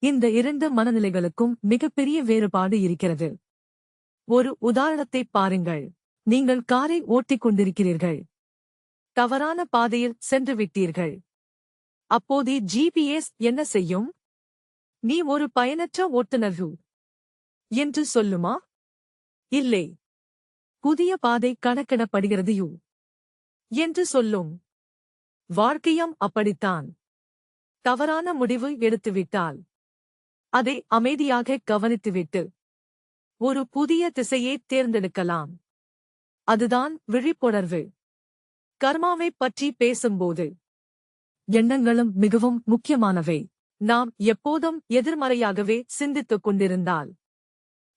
இந்த இரண்டு மனநிலைகளுக்கும் மிகப்பெரிய வேறுபாடு இருக்கிறது. ஒரு உதாரணத்தைப் பாருங்கள். நீங்கள் காரை ஓட்டிக் கொண்டிருக்கிறீர்கள். தவறான பாதையில் சென்று விட்டீர்கள். அப்போது ஜிபிஎஸ் என்ன செய்யும்? நீ ஒரு பயனற்ற ஓட்டுநர் என்று சொல்லுமா? இல்லை. புதிய பாதை கணக்கிடப்படுகிறது என்று சொல்லும். வாழ்க்கையும் அப்படித்தான். தவறான முடிவு எடுத்துவிட்டால் அதை அமைதியாக கவனித்துவிட்டு ஒரு புதிய திசையை தேர்ந்தெடுக்கலாம். அதுதான் விழிப்புணர்வு. கர்மாவைப் பற்றி பேசும்போது எண்ணங்களும் மிகவும் முக்கியமானவை. நாம் எப்போதும் எதிர்மறையாகவே சிந்தித்துக் கொண்டிருந்தால்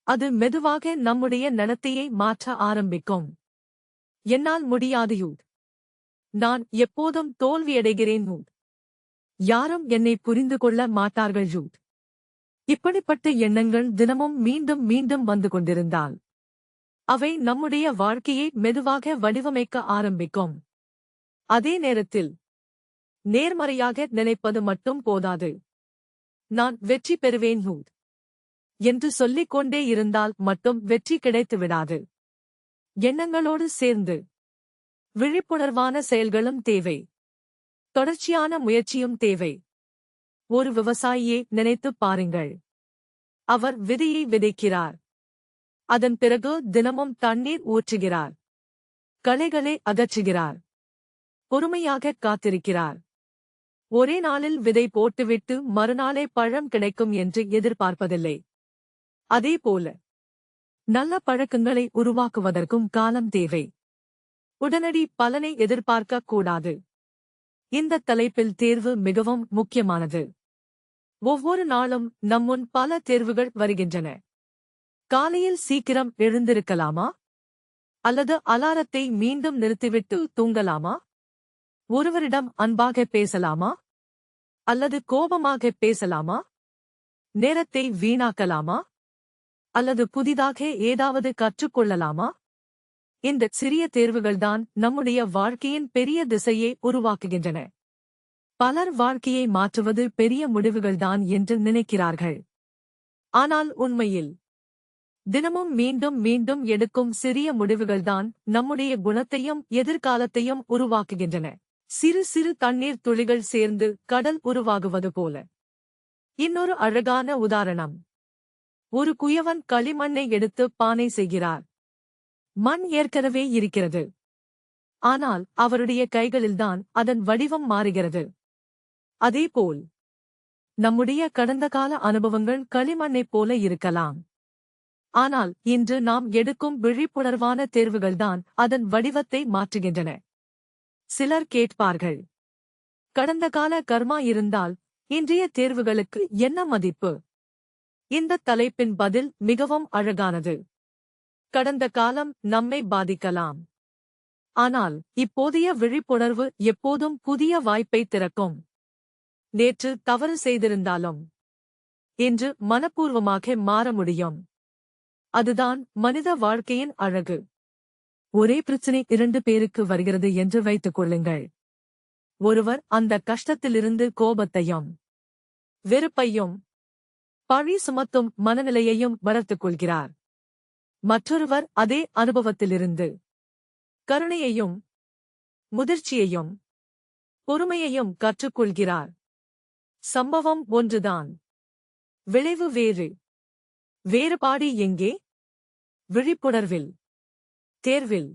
அது மெதுவாக நம்முடைய நடத்தையை மாற்ற ஆரம்பிக்கும். என்னால் முடியாது. நான் எப்போதும் தோல்வியடைகிறேன். யாரும் என்னை புரிந்து கொள்ள மாட்டார்கள். இப்படிப்பட்ட எண்ணங்கள் தினமும் மீண்டும் மீண்டும் வந்து கொண்டிருந்தால் அவை நம்முடைய வாழ்க்கையை மெதுவாக வடிவமைக்க ஆரம்பிக்கும். அதே நேரத்தில் நேர்மறையாக நினைப்பது மட்டும் போதாது. நான் வெற்றி பெறுவேன் என்று சொல்லிக் கொண்டே இருந்தால் மட்டும் வெற்றி கிடைத்துவிடாது. எண்ணங்களோடு சேர்ந்து விழிப்புணர்வான செயல்களும் தேவை. தொடர்ச்சியான முயற்சியும் தேவை. ஒரு விவசாயியை நினைத்துப் பாருங்கள். அவர் விதையை விதைக்கிறார். அதன் பிறகு தினமும் தண்ணீர் ஊற்றுகிறார். களைகளை அகற்றுகிறார். பொறுமையாக காத்திருக்கிறார். ஒரே நாளில் விதை போட்டுவிட்டு மறுநாளே பழம் கிடைக்கும் என்று எதிர்பார்ப்பதில்லை. அதேபோல நல்ல பழக்கங்களை உருவாக்குவதற்கும் காலம் தேவை. உடனடி பலனை எதிர்பார்க்கக் கூடாது. இந்த தலைப்பில் தேர்வு மிகவும் முக்கியமானது. ஒவ்வொரு நாளும் நம்முன் பல தேர்வுகள் வருகின்றன. காலையில் சீக்கிரம் எழுந்திருக்கலாமா? அல்லது அலாரத்தை மீண்டும் நிறுத்திவிட்டு தூங்கலாமா? ஒருவரிடம் அன்பாக பேசலாமா? அல்லது கோபமாக பேசலாமா? நேரத்தை வீணாக்கலாமா? அல்லது புதிதாக ஏதாவது கற்றுக்கொள்ளலாமா? இந்த சிறிய தேர்வுகள்தான் நம்முடைய வாழ்க்கையின் பெரிய திசையை உருவாக்குகின்றன. பலர் வாழ்க்கையை மாற்றுவது பெரிய முடிவுகள்தான் என்று நினைக்கிறார்கள். ஆனால் உண்மையில் தினமும் மீண்டும் மீண்டும் எடுக்கும் சிறிய முடிவுகள்தான் நம்முடைய குணத்தையும் எதிர்காலத்தையும் உருவாக்குகின்றன. சிறு சிறு தண்ணீர் துளிகள் சேர்ந்து கடல் உருவாகுவது போல. இன்னொரு அழகான உதாரணம். ஒரு குயவன் களிமண்ணை எடுத்து பானை செய்கிறார். மண் ஏற்கனவே இருக்கிறது. ஆனால் அவருடைய கைகளில்தான் அதன் வடிவம் மாறுகிறது. அதேபோல் நம்முடைய கடந்த கால அனுபவங்கள் களிமண்ணைப் போல இருக்கலாம். ஆனால் இன்று நாம் எடுக்கும் விழிப்புணர்வான தேர்வுகள்தான் அதன் வடிவத்தை மாற்றுகின்றன. சிலர் கேட்பார்கள், கடந்த கால கர்மா இருந்தால் இன்றைய தேர்வுகளுக்கு என்ன மதிப்பு? இந்த தலைப்பின் பதில் மிகவும் அழகானது. கடந்த காலம் நம்மை பாதிக்கலாம். ஆனால் இப்போதைய விழிப்புணர்வு எப்போதும் புதிய வாய்ப்பை திறக்கும். நேற்று தவறு செய்திருந்தாலும் இன்று மனப்பூர்வமாக மாற முடியும். அதுதான் மனித வாழ்க்கையின் அழகு. ஒரே பிரச்சனை 2 பேருக்கு வருகிறது என்று வைத்துக் கொள்ளுங்கள். ஒருவர் அந்த கஷ்டத்திலிருந்து கோபத்தையும் வெறுப்பையும் பழி சுமத்தும் மனநிலையையும் வளர்த்துக் கொள்கிறார். மற்றொருவர் அதே அனுபவத்திலிருந்து கருணையையும் முதிர்ச்சியையும் பொறுமையையும் கற்றுக்கொள்கிறார். சம்பவம் ஒன்றுதான், விளைவு வேறு. வேறுபாடு எங்கே? விழிப்புணர்வில், தேர்வில்.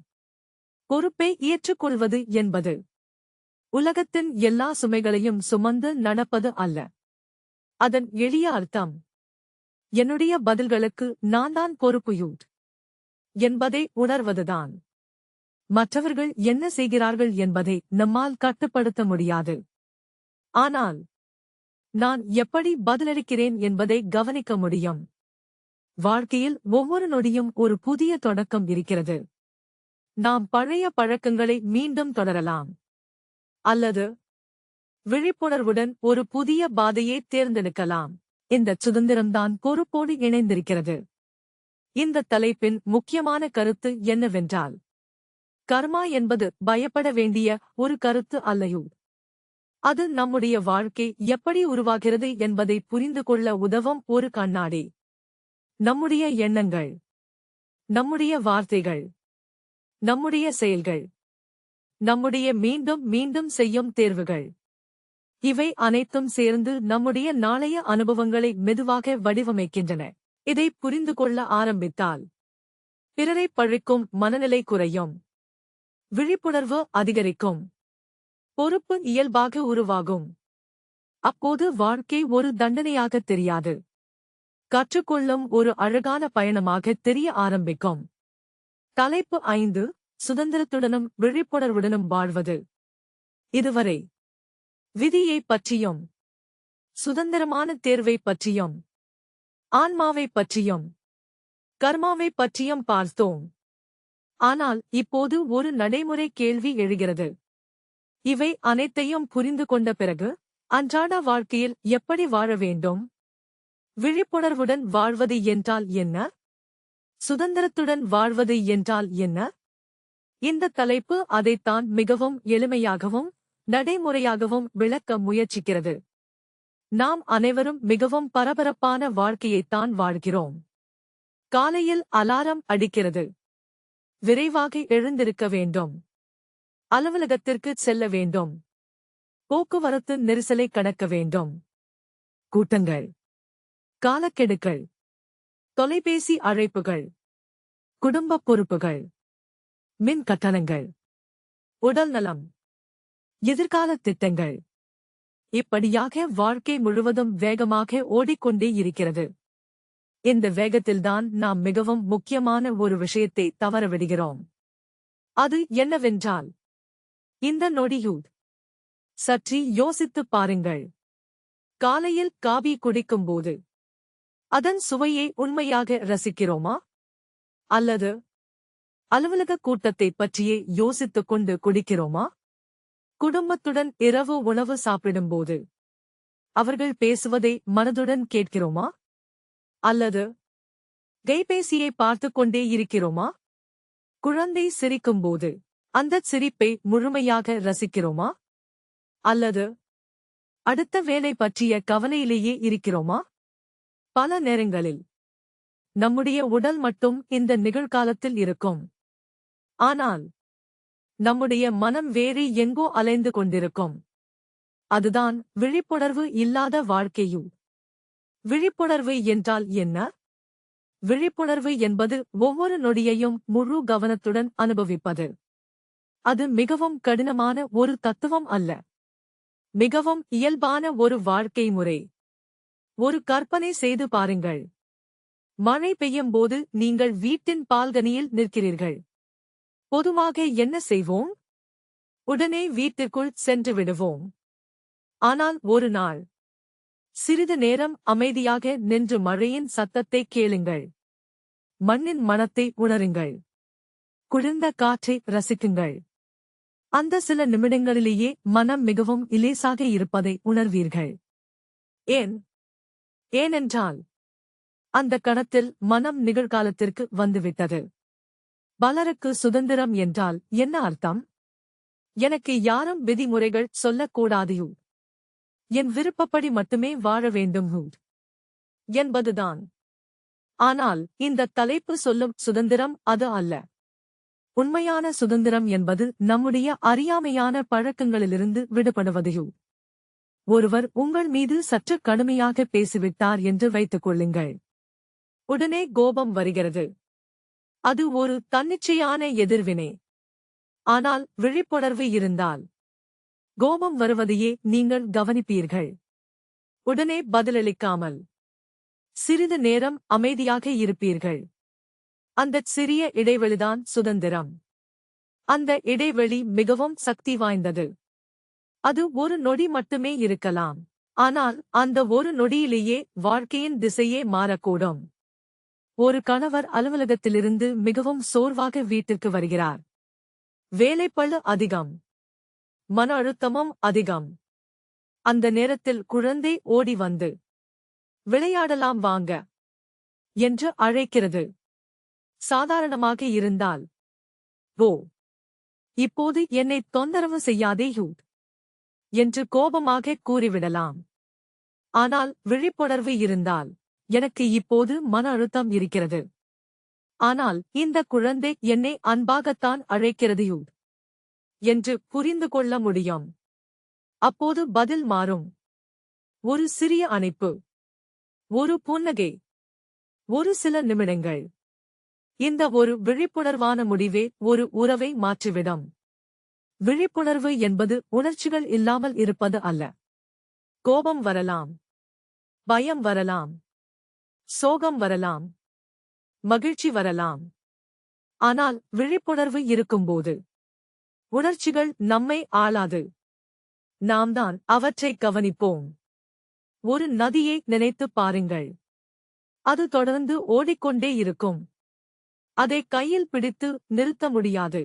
பொறுப்பை ஏற்றுக்கொள்வது என்பது உலகத்தின் எல்லா சுமைகளையும் சுமந்து நடப்பது அல்ல. அதன் எளிய அர்த்தம், என்னுடைய பதில்களுக்கு நான்தான் பொறுப்பு என்பதை உணர்வதுதான். மற்றவர்கள் என்ன செய்கிறார்கள் என்பதை நம்மால் கட்டுப்படுத்த முடியாது. ஆனால் நான் எப்படி பதிலளிக்கிறேன் என்பதை கவனிக்க முடியும். வாழ்க்கையில் ஒவ்வொரு நொடியும் ஒரு புதிய தொடக்கம் இருக்கிறது. நாம் பழைய பழக்கங்களை மீண்டும் தொடரலாம். அல்லது விழிப்புணர்வுடன் ஒரு புதிய பாதையை தேர்ந்தெடுக்கலாம். இந்த சுதந்திரம்தான் பொறுப்போடு இணைந்திருக்கிறது. இந்த தலைப்பின் முக்கியமான கருத்து என்னவென்றால், கர்மா என்பது பயப்பட வேண்டிய ஒரு கருத்து அல்லையோ. அது நம்முடைய வாழ்க்கை எப்படி உருவாகிறது என்பதை புரிந்து கொள்ள உதவும் ஒரு கண்ணாடி. நம்முடைய எண்ணங்கள், நம்முடைய வார்த்தைகள், நம்முடைய செயல்கள், நம்முடைய மீண்டும் மீண்டும் செய்யும் தேர்வுகள், இவை அனைத்தும் சேர்ந்து நம்முடைய நாளைய அனுபவங்களை மெதுவாக வடிவமைக்கின்றன. இதை புரிந்து கொள்ள ஆரம்பித்தால் பிறரை பழிக்கும் மனநிலை குறையும், விழிப்புணர்வு அதிகரிக்கும், பொறுப்பு இயல்பாக உருவாகும். அப்போது வாழ்க்கை ஒரு தண்டனையாக தெரியாது, கற்றுக்கொள்ளும் ஒரு அழகான பயணமாக தெரிய ஆரம்பிக்கும். தலைப்பு 5, சுதந்திரத்துடனும் விழிப்புணர்வுடனும் வாழ்வது. இதுவரை விதியைப் பற்றியும், சுதந்திரமான தேர்வைப் பற்றியும், ஆன்மாவைப் பற்றியும், கர்மாவைப் பற்றியும் பார்த்தோம். ஆனால் இப்போது ஒரு நடைமுறை கேள்வி எழுகிறது. இவை அனைத்தையும் புரிந்து கொண்ட பிறகு அன்றாட வாழ்க்கையில் எப்படி வாழ வேண்டும்? விழிப்புணர்வுடன் வாழ்வது என்றால் என்ன? சுதந்திரத்துடன் வாழ்வது என்றால் என்ன? இந்த தலைப்பு அதைத்தான் மிகவும் எளிமையாகவும் நடைமுறையாகவும் விளக்க முயற்சிக்கிறது. நாம் அனைவரும் மிகவும் பரபரப்பான வாழ்க்கையைத்தான் வாழ்கிறோம். காலையில் அலாரம் அடிக்கிறது, விரைவாக எழுந்திருக்க வேண்டும், அலுவலகத்திற்கு செல்ல வேண்டும், போக்குவரத்து நெரிசலை கடக்க வேண்டும், கூட்டங்கள், காலக்கெடுக்கள், தொலைபேசி அழைப்புகள், குடும்பப் பொறுப்புகள், மின் கட்டணங்கள், உடல்நலம், எதிர்கால திட்டங்கள். இப்படியாக வாழ்க்கை முழுவதும் வேகமாக ஓடிக்கொண்டே இருக்கிறது. இந்த வேகத்தில்தான் நாம் மிகவும் முக்கியமான ஒரு விஷயத்தை தவறவிடுகிறோம். அது என்னவென்றால் இந்த நொடியூர். சற்றி யோசித்துப் பாருங்கள். காலையில் காபி குடிக்கும்போது அதன் சுவையை உண்மையாக ரசிக்கிறோமா? அல்லது அலுவலக கூட்டத்தைப் பற்றியே யோசித்துக் கொண்டு குடிக்கிறோமா? குடும்பத்துடன் இரவு உணவு சாப்பிடும்போது அவர்கள் பேசுவதை மனதுடன் கேட்கிறோமா? அல்லது கைபேசியை பார்த்துக் கொண்டே இருக்கிறோமா? குழந்தை சிரிக்கும்போது அந்தச் சிரிப்பை முழுமையாக ரசிக்கிறோமா? அல்லது அடுத்த வேலை பற்றிய கவலையிலேயே இருக்கிறோமா? பல நேரங்களில் நம்முடைய உடல் மட்டும் இந்த நிகழ்காலத்தில் இருக்கும். ஆனால் நம்முடைய மனம் வேறு எங்கோ அலைந்து கொண்டிருக்கும். அதுதான் விழிப்புணர்வு இல்லாத வாழ்க்கையு. விழிப்புணர்வு என்றால் என்ன? விழிப்புணர்வு என்பது ஒவ்வொரு நொடியையும் முழு கவனத்துடன் அனுபவிப்பது. அது மிகவும் கடினமான ஒரு தத்துவம் அல்ல. மிகவும் இயல்பான ஒரு வாழ்க்கை முறை. ஒரு கற்பனை செய்து பாருங்கள். மழை பெய்யும்போது நீங்கள் வீட்டின் பால்கனியில் நிற்கிறீர்கள். பொதுவாக என்ன செய்வோம்? உடனே வீட்டிற்குள் சென்று விடுவோம். ஆனால் ஒரு நாள் சிறிது நேரம் அமைதியாக நின்று மழையின் சத்தத்தை கேளுங்கள். மண்ணின் மணத்தை உணருங்கள். குளிர்ந்த காற்றை ரசிக்குங்கள். அந்த சில நிமிடங்களிலேயே மனம் மிகவும் இலேசாக இருப்பதை உணர்வீர்கள். ஏனென்றால் அந்த கணத்தில் மனம் நிகழ்காலத்திற்கு வந்துவிட்டது. பலருக்கு சுதந்திரம் என்றால் என்ன அர்த்தம்? எனக்கு யாரும் விதிமுறைகள் சொல்லக்கூடாது, என் விருப்பப்படி மட்டுமே வாழ வேண்டும் என்பதுதான். ஆனால் இந்த தலைப்பு சொல்லும் சுதந்திரம் அது அல்ல. உண்மையான சுதந்திரம் என்பது நம்முடைய அறியாமையான பழக்கங்களிலிருந்து விடுபடுவதையும். ஒருவர் உங்கள் மீது சற்று கடுமையாக பேசிவிட்டார் என்று வைத்துக் கொள்ளுங்கள். உடனே கோபம் வருகிறது. அது ஒரு தன்னிச்சையான எதிர்வினை. ஆனால் விழிப்புணர்வு இருந்தால் கோபம் வருவதையே நீங்கள் கவனிப்பீர்கள். உடனே பதிலளிக்காமல் சிறிது நேரம் அமைதியாக இருப்பீர்கள். அந்தச் சிறிய இடைவெளிதான் சுதந்திரம். அந்த இடைவெளி மிகவும் சக்தி வாய்ந்தது. அது ஒரு நொடி மட்டுமே இருக்கலாம். ஆனால் அந்த ஒரு நொடியிலேயே வாழ்க்கையின் திசையே மாறக்கூடும். ஒரு கணவர் அலுவலகத்திலிருந்து மிகவும் சோர்வாக வீட்டிற்கு வருகிறார். வேலைப்பளு அதிகம். மன அழுத்தமும் அதிகம். அந்த நேரத்தில் குழந்தை ஓடி வந்து விளையாடலாம் வாங்க என்று அழைக்கிறது. சாதாரணமாக இருந்தால், ஓ, இப்போது என்னை தொந்தரவு செய்யாதே யூத் என்று கோபமாக கூறிவிடலாம். ஆனால் விழிப்புணர்வு இருந்தால், எனக்கு இப்போது மன அழுத்தம் இருக்கிறது. ஆனால் இந்த குழந்தை என்னை அன்பாகத்தான் அழைக்கிறது யூத் என்று புரிந்து கொள்ள முடியும். அப்போது பதில் மாறும். ஒரு சிறிய அணைப்பு, ஒரு புன்னகை, ஒரு சில நிமிடங்கள். இந்த ஒரு விழிப்புணர்வான முடிவே ஒரு உறவை மாற்றிவிடும். விழிப்புணர்வு என்பது உணர்ச்சிகள் இல்லாமல் இருப்பது அல்ல. கோபம் வரலாம், பயம் வரலாம், சோகம் வரலாம், மகிழ்ச்சி வரலாம். ஆனால் விழிப்புணர்வு இருக்கும்போது உணர்ச்சிகள் நம்மை ஆளாது. நாம் தான் அவற்றை கவனிப்போம். ஒரு நதியை நினைத்துப் பாருங்கள். அது தொடர்ந்து ஓடிக்கொண்டே இருக்கும். அதை கையில் பிடித்து நிறுத்த முடியாது.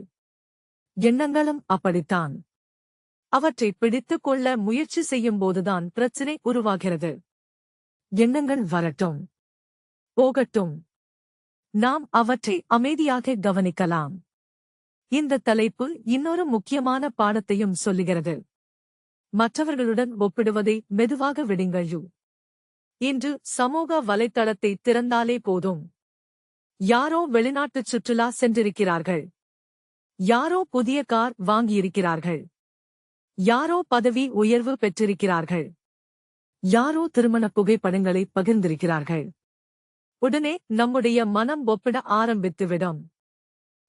எண்ணங்களும் அப்படித்தான். அவற்றை பிடித்துக் கொள்ள முயற்சி செய்யும்போதுதான் பிரச்சினை உருவாகிறது. எண்ணங்கள் வரட்டும், போகட்டும். நாம் அவற்றை அமைதியாக கவனிக்கலாம். இந்த தலைப்பு இன்னொரு முக்கியமான பாடத்தையும் சொல்லுகிறது. மற்றவர்களுடன் ஒப்பிடுவதை மெதுவாக விடுங்கள். இன்று சமூக வலைத்தளத்தை திறந்தாலே போதும். யாரோ வெளிநாட்டுச் சுற்றுலா சென்றிருக்கிறார்கள். யாரோ புதிய கார் வாங்கியிருக்கிறார்கள். யாரோ பதவி உயர்வு பெற்றிருக்கிறார்கள். யாரோ திருமண புகைப்படங்களை பகிர்ந்திருக்கிறார்கள். உடனே நம்முடைய மனம் ஒப்பிட ஆரம்பித்துவிடும்.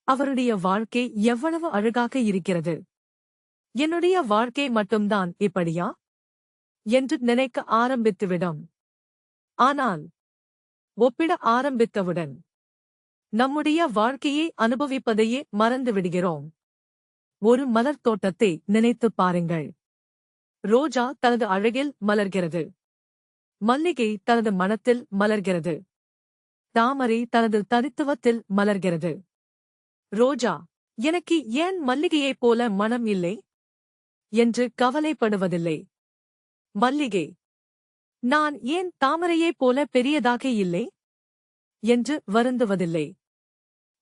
அவருடைய வாழ்க்கை எவ்வளவு அழகாக இருக்கிறது. என்னுடைய வாழ்க்கை மட்டும்தான் இப்படியா என்று நினைக்க ஆரம்பித்துவிடும். ஆனால் ஒப்பிட ஆரம்பித்தவுடன் நம்முடைய வாழ்க்கையை அனுபவிப்பதையே மறந்துவிடுகிறோம். ஒரு மலர் தோட்டத்தை நினைத்துப் பாருங்கள். ரோஜா தனது அழகில் மலர்கிறது. மல்லிகை தனது மணத்தில் மலர்கிறது. தாமரை தனது தனித்துவத்தில் மலர்கிறது. ரோஜா, எனக்கு ஏன் மல்லிகையைப் போல மனம் இல்லை என்று கவலைப்படுவதில்லை. மல்லிகை, நான் ஏன் தாமரையைப் போல பெரியதாக இல்லை என்று வருந்துவதில்லை.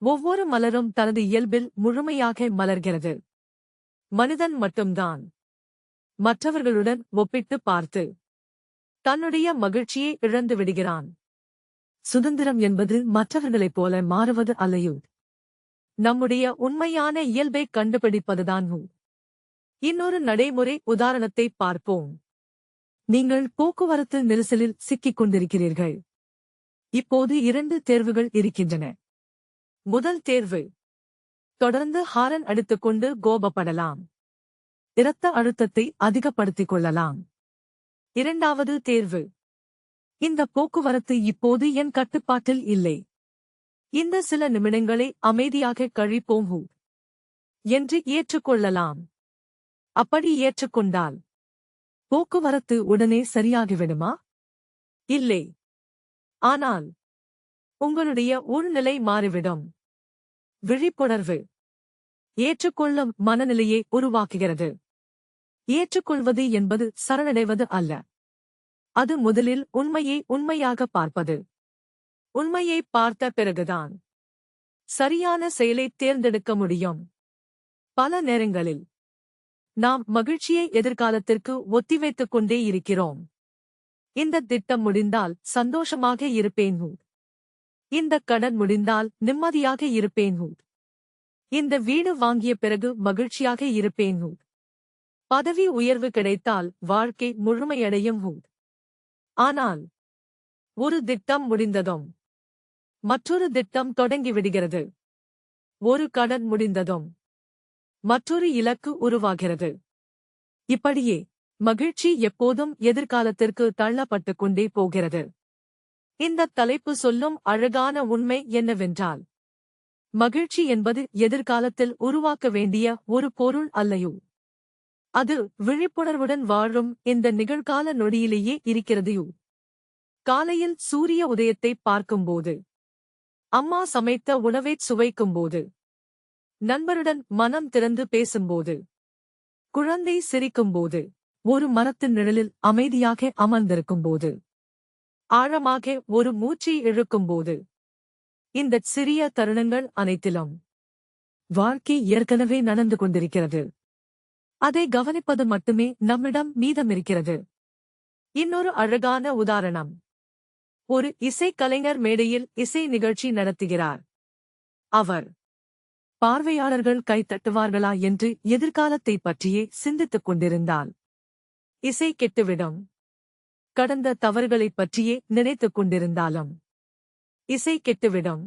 ஒவ்வொரு மலரும் தனது இயல்பில் முழுமையாக மலர்கிறது. மனிதன் மட்டும்தான் மற்றவர்களுடன் ஒப்பிட்டு பார்த்து தன்னுடைய மகிழ்ச்சியை இழந்து விடுகிறான். சுதந்திரம் என்பது மற்றவர்களைப் போல மாறுவது அல்லையோ, நம்முடைய உண்மையான இயல்பை கண்டுபிடிப்பதுதான். இன்னொரு நடைமுறை உதாரணத்தை பார்ப்போம். நீங்கள் போக்குவரத்து நெரிசலில் சிக்கிக் கொண்டிருக்கிறீர்கள். இப்போது 2 தேர்வுகள் இருக்கின்றன. முதல் தேர்வு, தொடர்ந்து ஹாரன் அடித்துக்கொண்டு கோபப்படலாம். இரத்த அழுத்தத்தை அதிகப்படுத்திக் கொள்ளலாம். இரண்டாவது தேர்வு, இந்த போக்குவரத்து இப்போது என் கட்டுப்பாட்டில் இல்லை. இந்த சில நிமிடங்களை அமைதியாக கழிப்போம் என்று ஏற்றுக்கொள்ளலாம். அப்படி ஏற்றுக்கொண்டால் போக்குவரத்து உடனே சரியாகிவிடுமா? இல்லை. ஆனால் உங்களுடைய உள்நிலை மாறிவிடும். விழிப்புணர்வு ஏற்றுக்கொள்ளும் மனநிலையை உருவாக்குகிறது. ஏற்றுக்கொள்வது என்பது சரணடைவது அல்ல. அது முதலில் உண்மையை உண்மையாக பார்ப்பது. உண்மையை பார்த்த பிறகுதான் சரியான செயலை தேர்ந்தெடுக்க முடியும். பல நேரங்களில் நாம் மகிழ்ச்சியை எதிர்காலத்திற்கு ஒத்திவைத்துக் கொண்டே இருக்கிறோம். இந்த திட்டம் முடிந்தால் சந்தோஷமாக இருப்பேன் இந்த கடன் முடிந்தால் நிம்மதியாக இருப்பேன். இந்த வீடு வாங்கிய பிறகு மகிழ்ச்சியாக இருப்பேன். பதவி உயர்வு கிடைத்தால் வாழ்க்கை முழுமையடையும். ஆனால் ஒரு திட்டம் முடிந்ததும் மற்றொரு திட்டம் தொடங்கிவிடுகிறது. ஒரு கடன் முடிந்ததும் மற்றொரு இலக்கு உருவாகிறது. இப்படியே மகிழ்ச்சி எப்போதும் எதிர்காலத்திற்கு தள்ளப்பட்டுக் கொண்டே போகிறது. இந்த தலைப்பு சொல்லும் அழகான உண்மை என்னவென்றால், மகிழ்ச்சி என்பது எதிர்காலத்தில் உருவாக்க வேண்டிய ஒரு பொருள் அல்லையோ, அது விழிப்புணர்வுடன் வாழும் இந்த நிகழ்கால நொடியிலேயே இருக்கிறதையோ. காலையில் சூரிய உதயத்தை பார்க்கும்போது, அம்மா சமைத்த உணவைச் சுவைக்கும்போது, நண்பருடன் மனம் திறந்து பேசும்போது, குழந்தை சிரிக்கும்போது, ஒரு மரத்தின் நிழலில் அமைதியாக அமர்ந்திருக்கும்போது, ஆழமாக ஒரு மூச்சை இழுக்கும்போது, இந்தச் சிறிய தருணங்கள் அனைத்திலும் வாழ்க்கை ஏற்கனவே நடந்து கொண்டிருக்கிறது. அதை கவனிப்பது மட்டுமே நம்மிடம் மீதமிருக்கிறது. இன்னொரு அழகான உதாரணம். ஒரு இசைக்கலைஞர் மேடையில் இசை நிகழ்ச்சி நடத்துகிறார். அவர் பார்வையாளர்கள் கைத்தட்டுவார்களா என்று எதிர்காலத்தைப் பற்றியே சிந்தித்துக் கொண்டிருந்தால், இசை கெட்டுவிடும். கடந்த தவறுகளைப் பற்றியே நினைத்துக் கொண்டிருந்தாலும் இசை கெட்டுவிடும்.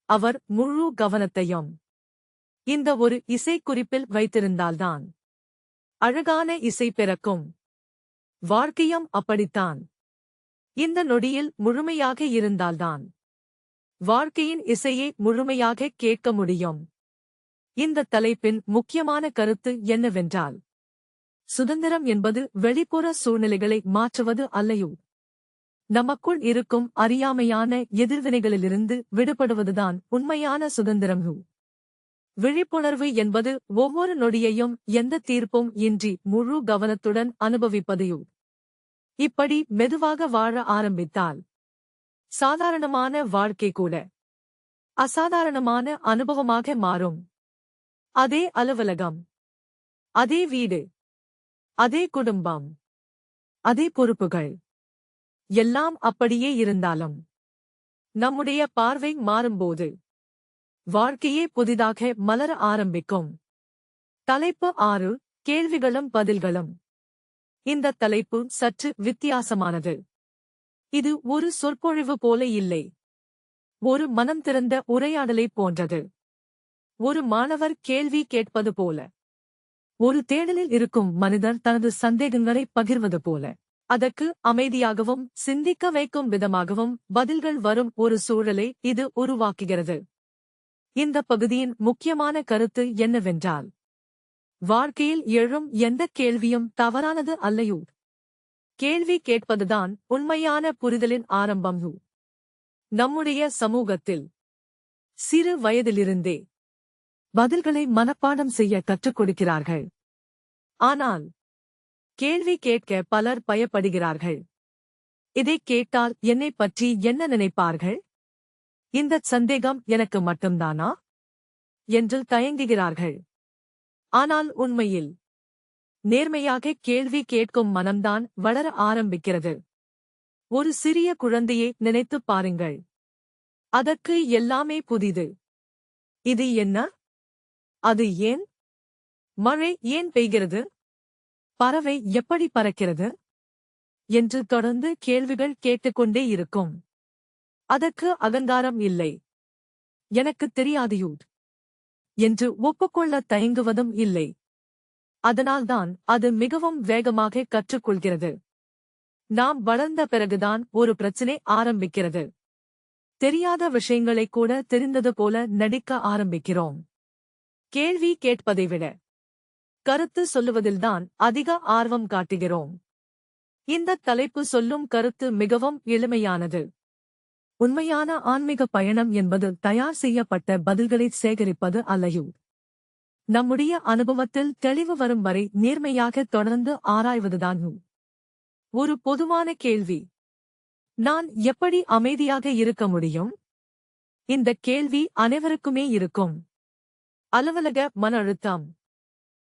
அவர் முழு கவனத்தையும் இந்த ஒரு இசைக்குறிப்பில் வைத்திருந்தால்தான் அழகான இசை பிறக்கும். வாழ்க்கையும் அப்படித்தான். இந்த நொடியில் முழுமையாக இருந்தால்தான் வாழ்க்கையின் இசையை முழுமையாக கேட்க முடியும். இந்த தலைப்பின் முக்கியமான கருத்து என்னவென்றால், சுதந்திரம் என்பது வெளிப்புற சூழ்நிலைகளை மாற்றுவது அல்லையோ, நமக்குள் இருக்கும் அறியாமையான எதிர்வினைகளிலிருந்து விடுபடுவதுதான் உண்மையான சுதந்திரம். விழிப்புணர்வு என்பது ஒவ்வொரு நொடியையும் எந்த தீர்ப்பும் இன்றி முழு கவனத்துடன் அனுபவிப்பதையோ. இப்படி மெதுவாக வாழ ஆரம்பித்தால் சாதாரணமான வாழ்க்கை கூட அசாதாரணமான அனுபவமாக மாறும். அதே அலுவலகம், அதே வீடு, அதே குடும்பம், அதே பொறுப்புகள் எல்லாம் அப்படியே இருந்தாலும் நம்முடைய பார்வை மாறும்போது வாழ்க்கையே புதிதாக மலர ஆரம்பிக்கும். தலைப்பு 6: கேள்விகளும் பதில்களும். இந்த தலைப்பு சற்று வித்தியாசமானது. இது ஒரு சொற்பொழிவு போல இல்லை. ஒரு மனம் திறந்த உரையாடலைப் போன்றது. ஒரு மாணவர் கேள்வி கேட்பது போல. ஒரு தேடலில் இருக்கும் மனிதர் தனது சந்தேகங்களை பகிர்வது போல. அதற்கு அமைதியாகவும் சிந்திக்க வைக்கும் விதமாகவும் பதில்கள் வரும் ஒரு சூழலை இது உருவாக்குகிறது. இந்த பகுதியின் முக்கியமான கருத்து என்னவென்றால், வாழ்க்கையில் எழும் எந்தக் கேள்வியும் தவறானது அல்லையோ, கேள்வி கேட்பதுதான் உண்மையான புரிதலின் ஆரம்பம். நம்முடைய சமூகத்தில் சிறு வயதிலிருந்தே பதில்களை மனப்பாடம் செய்ய கற்றுக் கொடுக்கிறார்கள். ஆனால் கேள்வி கேட்க பலர் பயப்படுகிறார்கள். இதைக் கேட்டால் என்னைப் பற்றி என்ன நினைப்பார்கள்? இந்தச் சந்தேகம் எனக்கு மட்டும்தானா என்று தயங்குகிறார்கள். ஆனால் உண்மையில் நேர்மையாக கேள்வி கேட்கும் மனம்தான் வளர ஆரம்பிக்கிறது. ஒரு சிறிய குழந்தையை நினைத்துப் பாருங்கள். அதற்கு எல்லாமே புதிது. இது என்ன? அது ஏன்? மழை ஏன் பெய்கிறது? பறவை எப்படி பறக்கிறது? என்று தொடர்ந்து கேள்விகள் கேட்டுக்கொண்டே இருக்கும். அதற்கு அகங்காரம் இல்லை. எனக்குத் தெரியாதையோ என்று ஒப்புக்கொள்ளத் தயங்குவதும் இல்லை. அதனால்தான் அது மிகவும் வேகமாக கற்றுக்கொள்கிறது. நாம் வளர்ந்த பிறகுதான் ஒரு பிரச்சினை ஆரம்பிக்கிறது. தெரியாத விஷயங்களைக் கூட தெரிந்தது போல நடிக்க ஆரம்பிக்கிறோம். கேள்வி கேட்பதை விட கருத்து சொல்லுவதில்தான் அதிக ஆர்வம் காட்டுகிறோம். இந்த தலைப்பு சொல்லும் கருத்து மிகவும் எளிமையானது. உண்மையான ஆன்மீக பயணம் என்பது தயார் செய்யப்பட்ட பதில்களை சேகரிப்பது அல்லையோ, நம்முடைய அனுபவத்தில் தெளிவு வரும் வரை நேர்மையாக தொடர்ந்து ஆராய்வதுதான். ஒரு பொதுவான கேள்வி: நான் எப்படி அமைதியாக இருக்க முடியும்? இந்த கேள்வி அனைவருக்குமே இருக்கும். அலுவலக மன அழுத்தம்,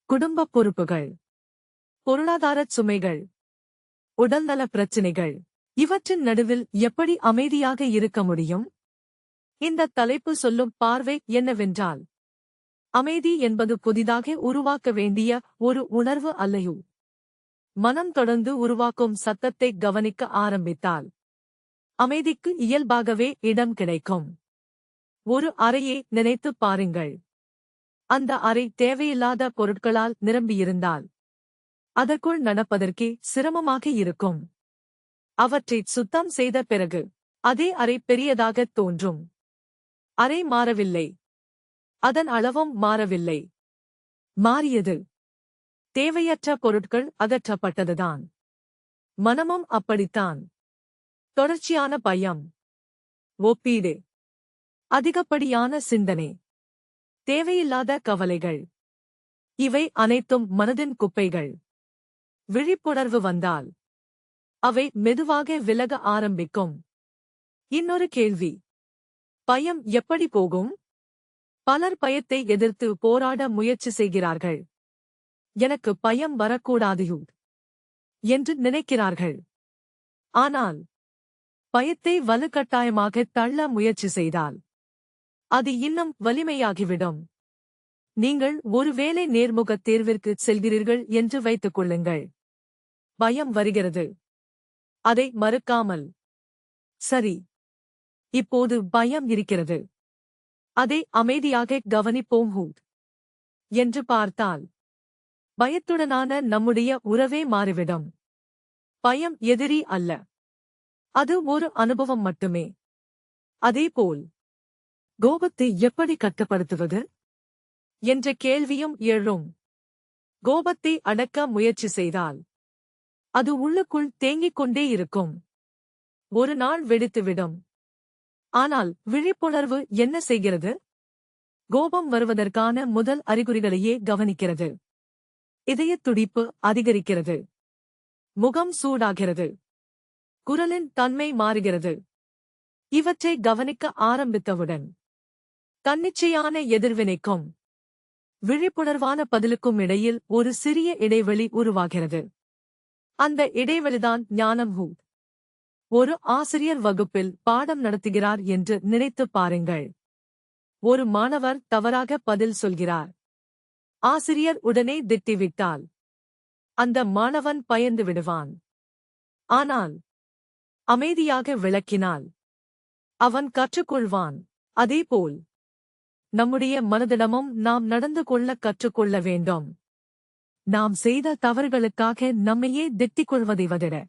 குடும்ப பொறுப்புகள், பொருளாதாரச் சுமைகள், உடல்நல பிரச்சினைகள், இவற்றின் நடுவில் எப்படி அமைதியாக இருக்க முடியும்? இந்த தலைப்பு சொல்லும் பார்வை என்னவென்றால், அமைதி என்பது புதிதாக உருவாக்க வேண்டிய ஒரு உணர்வு அல்லையோ. மனம் தொடர்ந்து உருவாக்கும் சத்தத்தை கவனிக்க ஆரம்பித்தால் அமைதிக்கு இயல்பாகவே இடம் கிடைக்கும். ஒரு அறையை நினைத்துப் பாருங்கள். அந்த அறை தேவையில்லாத பொருட்களால் நிரம்பியிருந்தால் அதற்குள் நடப்பதற்கே சிரமமாக இருக்கும். அவற்றைச் சுத்தம் செய்த பிறகு அதே அறை பெரியதாகத் தோன்றும். அறை மாறவில்லை, அதன் அளவும் மாறவில்லை. மாறியது தேவையற்ற பொருட்கள் அகற்றப்பட்டதுதான். மனமும் அப்படித்தான். தொடர்ச்சியான பயம், ஒப்பீடு, அதிகப்படியான சிந்தனை, தேவையில்லாத கவலைகள், இவை அனைத்தும் மனதின் குப்பைகள். விழிப்புணர்வு வந்தால் அவை மெதுவாக விலக ஆரம்பிக்கும். இன்னொரு கேள்வி, பயம் எப்படி போகும்? பலர் பயத்தை எதிர்த்து போராட முயற்சி செய்கிறார்கள். எனக்கு பயம் வரக்கூடாது என்று நினைக்கிறார்கள். ஆனால் பயத்தை வலுக்கட்டாயமாக தள்ள முயற்சி செய்தால் அது இன்னும் வலிமையாகிவிடும். நீங்கள் ஒருவேளை நேர்முகத் தேர்விற்கு செல்கிறீர்கள் என்று வைத்துக் கொள்ளுங்கள். பயம் வருகிறது. அதை மறுக்காமல், சரி, இப்போது பயம் இருக்கிறது, அதை அமைதியாக கவனிப்போம் என்று பார்த்தால் பயத்துடனான நம்முடைய உறவே மாறிவிடும். பயம் எதிரி அல்ல, அது ஒரு அனுபவம் மட்டுமே. அதேபோல் கோபத்தை எப்படி கட்டுப்படுத்துவது என்ற கேள்வியும் எழும். கோபத்தை அடக்க முயற்சி செய்தால் அது உள்ளுக்குள் தேங்கிக் கொண்டே இருக்கும். ஒரு நாள் வெடித்துவிடும். ஆனால் விழிப்புணர்வு என்ன செய்கிறது? கோபம் வருவதற்கான முதல் அறிகுறிகளையே கவனிக்கிறது. இதயத் துடிப்பு அதிகரிக்கிறது, முகம் சூடாகிறது, குரலின் தன்மை மாறுகிறது. இவற்றை கவனிக்க ஆரம்பித்தவுடன் தன்னிச்சையான எதிர்வினைக்கும் விழிப்புணர்வான பதிலுக்கும் இடையில் ஒரு சிறிய இடைவெளி உருவாகிறது. அந்த இடைவெளிதான் ஞானம். ஒரு ஆசிரியர் வகுப்பில் பாடம் நடத்துகிறார் என்று நினைத்துப் பாருங்கள். ஒரு மாணவர் தவறாக பதில் சொல்கிறார். ஆசிரியர் உடனே திட்டிவிட்டால் அந்த மாணவன் பயந்து விடுவான். ஆனால் அமைதியாக விளக்கினால் அவன் கற்றுக்கொள்வான். அதேபோல் நம்முடைய மனதிடமும் நாம் நடந்து கொள்ள கற்றுக்கொள்ள வேண்டும். நாம் செய்த தவறுகளுக்காக நம்மையே திட்டிக் கொள்வதை விட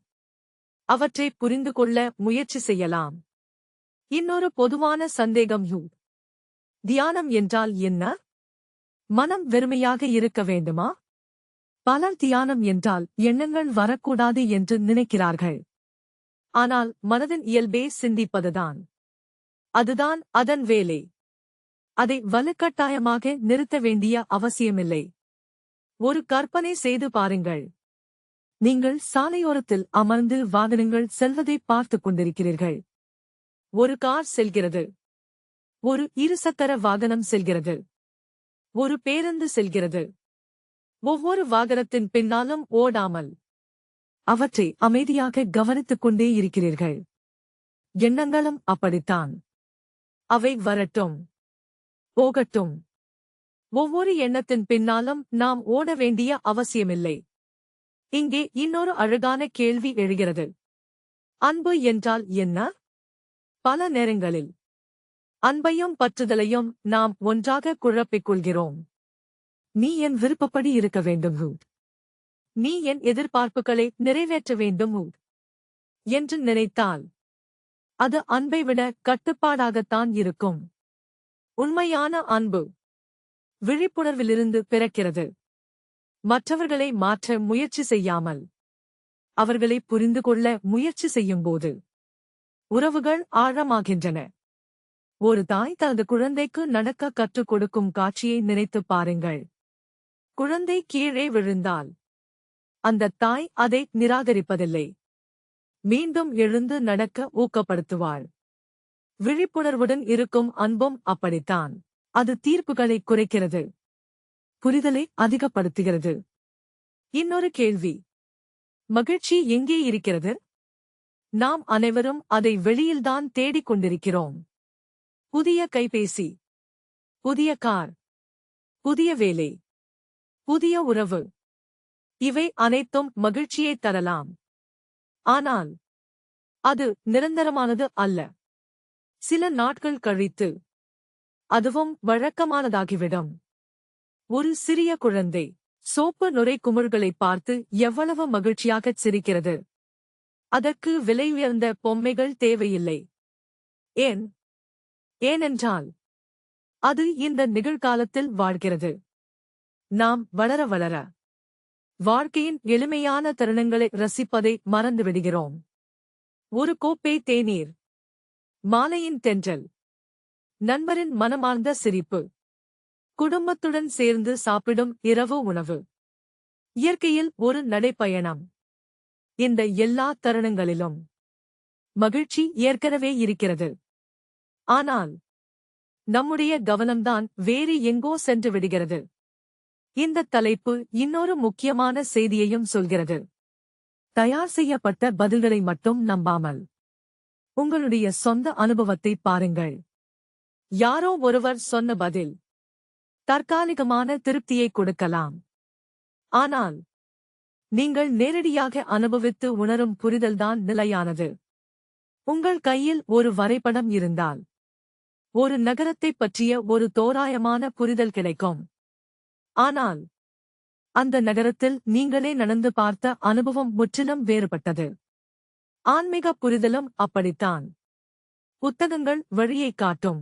அவற்றை புரிந்து கொள்ள முயற்சி செய்யலாம். இன்னொரு பொதுவான சந்தேகம், தியானம் என்றால் என்ன? மனம் வெறுமையாக இருக்க வேண்டுமா? பலர் தியானம் என்றால் எண்ணங்கள் வரக்கூடாது என்று நினைக்கிறார்கள். ஆனால் மனதின் இயல்பே சிந்திப்பதுதான். அதுதான் அதன் வேலை. அதை வலுக்கட்டாயமாக நிறுத்த வேண்டிய அவசியமில்லை. ஒரு கற்பனை செய்து பாருங்கள். நீங்கள் சாலையோரத்தில் அமர்ந்து வாகனங்கள் செல்வதை பார்த்துக் கொண்டிருக்கிறீர்கள். ஒரு கார் செல்கிறது, ஒரு இருசக்கர வாகனம் செல்கிறது, ஒரு பேருந்து செல்கிறது. ஒவ்வொரு வாகனத்தின் பின்னாலும் ஓடாமல் அவற்றை அமைதியாக கவனித்துக் கொண்டே இருக்கிறீர்கள். எண்ணங்களும் அப்படித்தான். அவை வரட்டும், போகட்டும். ஒவ்வொரு எண்ணத்தின் பின்னாலும் நாம் ஓட வேண்டிய அவசியமில்லை. இங்கே இன்னொரு அழகான கேள்வி எழுகிறது. அன்பு என்றால் என்ன? பல நேரங்களில் அன்பையும் பற்றுதலையும் நாம் ஒன்றாக குழப்பிக் கொள்கிறோம். நீ என் விருப்பப்படி இருக்க வேண்டும், நீ என் எதிர்பார்ப்புகளை நிறைவேற்ற வேண்டும் என்று நினைத்தால் அது அன்பை விட கட்டுப்பாடாகத்தான் இருக்கும். உண்மையான அன்பு விழிப்புணர்விலிருந்து பிறக்கிறது. மற்றவர்களை மாற்ற முயற்சி செய்யாமல் அவர்களை புரிந்து கொள்ள முயற்சி செய்யும்போது உறவுகள் ஆழமாகின்றன. ஒரு தாய் தனது குழந்தைக்கு நடக்க கற்றுக் கொடுக்கும் காட்சியை நினைத்துப் பாருங்கள். குழந்தை கீழே விழுந்தால் அந்த தாய் அதை நிராகரிப்பதில்லை. மீண்டும் எழுந்து நடக்க ஊக்கப்படுத்துவாள். விழிப்புணர்வுடன் இருக்கும் அன்பும் அப்படித்தான். அது தீர்ப்புகளை குறைக்கிறது, புரிதலை அதிகப்படுத்துகிறது. இன்னொரு கேள்வி, மகிழ்ச்சி எங்கே இருக்கிறது? நாம் அனைவரும் அதை வெளியில்தான் தேடிக் கொண்டிருக்கிறோம். புதிய கைபேசி, புதிய கார், புதிய வேலை, புதிய உறவு, இவை அனைத்தும் மகிழ்ச்சியை தரலாம். ஆனால் அது நிரந்தரமானது அல்ல. சில நாட்கள் கழித்து அதுவும் வழக்கமானதாகிவிடும். ஒரு சிறிய குழந்தை சோப்பு நுரை குமிழ்களை பார்த்து எவ்வளவு மகிழ்ச்சியாகச் சிரிக்கிறது. அதற்கு விலையுயர்ந்த பொம்மைகள் தேவையில்லை. ஏனென்றால் அது இந்த நிகழ்காலத்தில் வாழ்கிறது. நாம் வளர வளர வாழ்க்கையின் எளிமையான தருணங்களை ரசிப்பதை மறந்துவிடுகிறோம். ஒரு கோப்பை தேநீர், மாலையின் தென்றல், நண்பரின் மனமார்ந்த சிரிப்பு, குடும்பத்துடன் சேர்ந்து சாப்பிடும் இரவு உணவு, இயற்கையில் ஒரு நடைப்பயணம். இந்த எல்லா தருணங்களிலும் மகிழ்ச்சி ஏற்கனவே இருக்கிறது. ஆனால் நம்முடைய கவனம்தான் வேறு எங்கோ சென்று விடுகிறது. இந்த தலைப்பு இன்னொரு முக்கியமான செய்தியையும் சொல்கிறது. தயார் செய்யப்பட்ட பதில்களை மட்டும் நம்பாமல் உங்களுடைய சொந்த அனுபவத்தை பாருங்கள். யாரோ ஒருவர் சொன்ன பதில் தற்காலிகமான திருப்தியை கொடுக்கலாம். ஆனால் நீங்கள் நேரடியாக அனுபவித்து உணரும் புரிதல்தான் நிலையானது. உங்கள் கையில் ஒரு வரைபடம் இருந்தால் ஒரு நகரத்தைப் பற்றிய ஒரு தோராயமான புரிதல் கிடைக்கும். ஆனால் அந்த நகரத்தில் நீங்களே நடந்து பார்த்த அனுபவம் முற்றிலும் வேறுபட்டது. ஆன்மீக புரிதலும் அப்படித்தான். புத்தகங்கள் வழியைக் காட்டும்,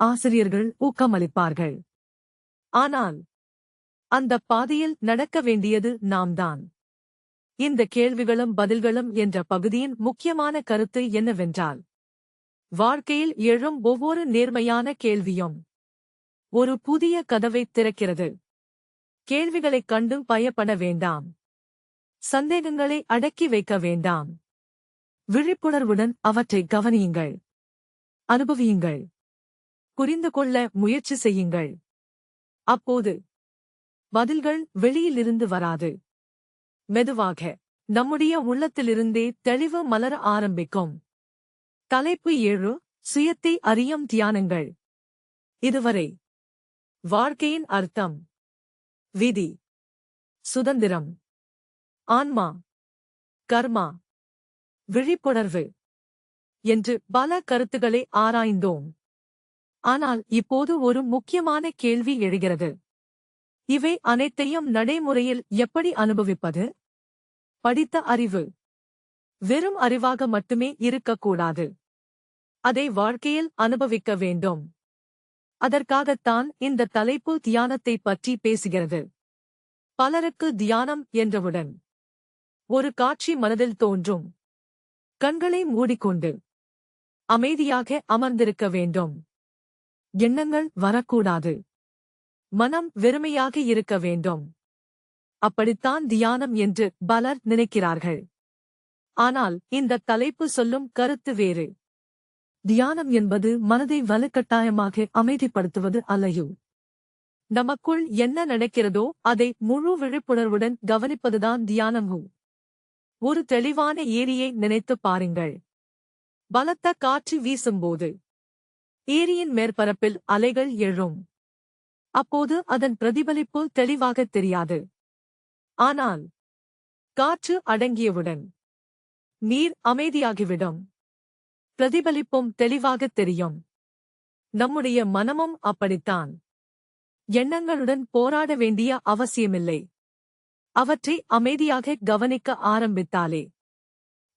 ஆசிரியர்கள் ஊக்கமளிப்பார்கள். ஆனால் அந்த பாதையில் நடக்க வேண்டியது நாம்தான். இந்த கேள்விகளும் பதில்களும் என்ற பகுதியின் முக்கியமான கருத்து என்னவென்றால், வாழ்க்கையில் எழும் ஒவ்வொரு நேர்மையான கேள்வியும் ஒரு புதிய கதவைத் திறக்கிறது. கேள்விகளைக் கண்டு பயப்பட வேண்டாம். சந்தேகங்களை அடக்கி வைக்க வேண்டாம். விழிப்புணர்வுடன் அவற்றை கவனியுங்கள், அனுபவியுங்கள், புரிந்து கொள்ள முயற்சி செய்யுங்கள். அப்போது பதில்கள் வெளியிலிருந்து வராது, மெதுவாக நம்முடைய உள்ளத்திலிருந்தே தெளிவு மலர ஆரம்பிக்கும். தலைப்பு 7: சுயத்தை அறியும் தியானங்கள். இதுவரை வாழ்க்கையின் அர்த்தம், விதி, சுதந்திரம், ஆன்மா, கர்மா, விழிப்புணர்வு என்று பல கருத்துக்களை ஆராய்ந்தோம். ஆனால் இப்போது ஒரு முக்கியமான கேள்வி எழுகிறது. இவை அனைத்தையும் நடைமுறையில் எப்படி அனுபவிப்பது? படித்த அறிவு வெறும் அறிவாக மட்டுமே இருக்கக்கூடாது. அதை வாழ்க்கையில் அனுபவிக்க வேண்டும். அதற்காகத்தான் இந்த தலைப்பு தியானத்தை பற்றி பேசுகிறது. பலருக்கு தியானம் என்றவுடன் ஒரு காட்சி மனதில் தோன்றும். கண்களை மூடிக்கொண்டு அமைதியாக அமர்ந்திருக்க வேண்டும். எண்ணங்கள் வரக்கூடாது. மனம் வெறுமையாக இருக்க வேண்டும். அப்படித்தான் தியானம் என்று பலர் நினைக்கிறார்கள். ஆனால் இந்த தலைப்பு சொல்லும் கருத்து வேறு. தியானம் என்பது மனதை வலுக்கட்டாயமாக அமைதிப்படுத்துவது அல்லையோ. நமக்குள் என்ன நடக்கிறதோ அதை முழு விழிப்புணர்வுடன் கவனிப்பதுதான் தியானம். ஒரு தெளிவான ஏரியை நினைத்துப் பாருங்கள். பலத்த காற்று வீசும்போது ஏரியின் மேற்பரப்பில் அலைகள் எழும். அப்போது அதன் பிரதிபலிப்பு தெளிவாகத் தெரியாது. ஆனால் காற்று அடங்கியவுடன் நீர் அமைதியாகிவிடும். பிரதிபலிப்பும் தெளிவாகத் தெரியும். நம்முடைய மனமும் அப்படித்தான். எண்ணங்களுடன் போராட வேண்டிய அவசியமில்லை. அவற்றை அமைதியாக கவனிக்க ஆரம்பித்தாலே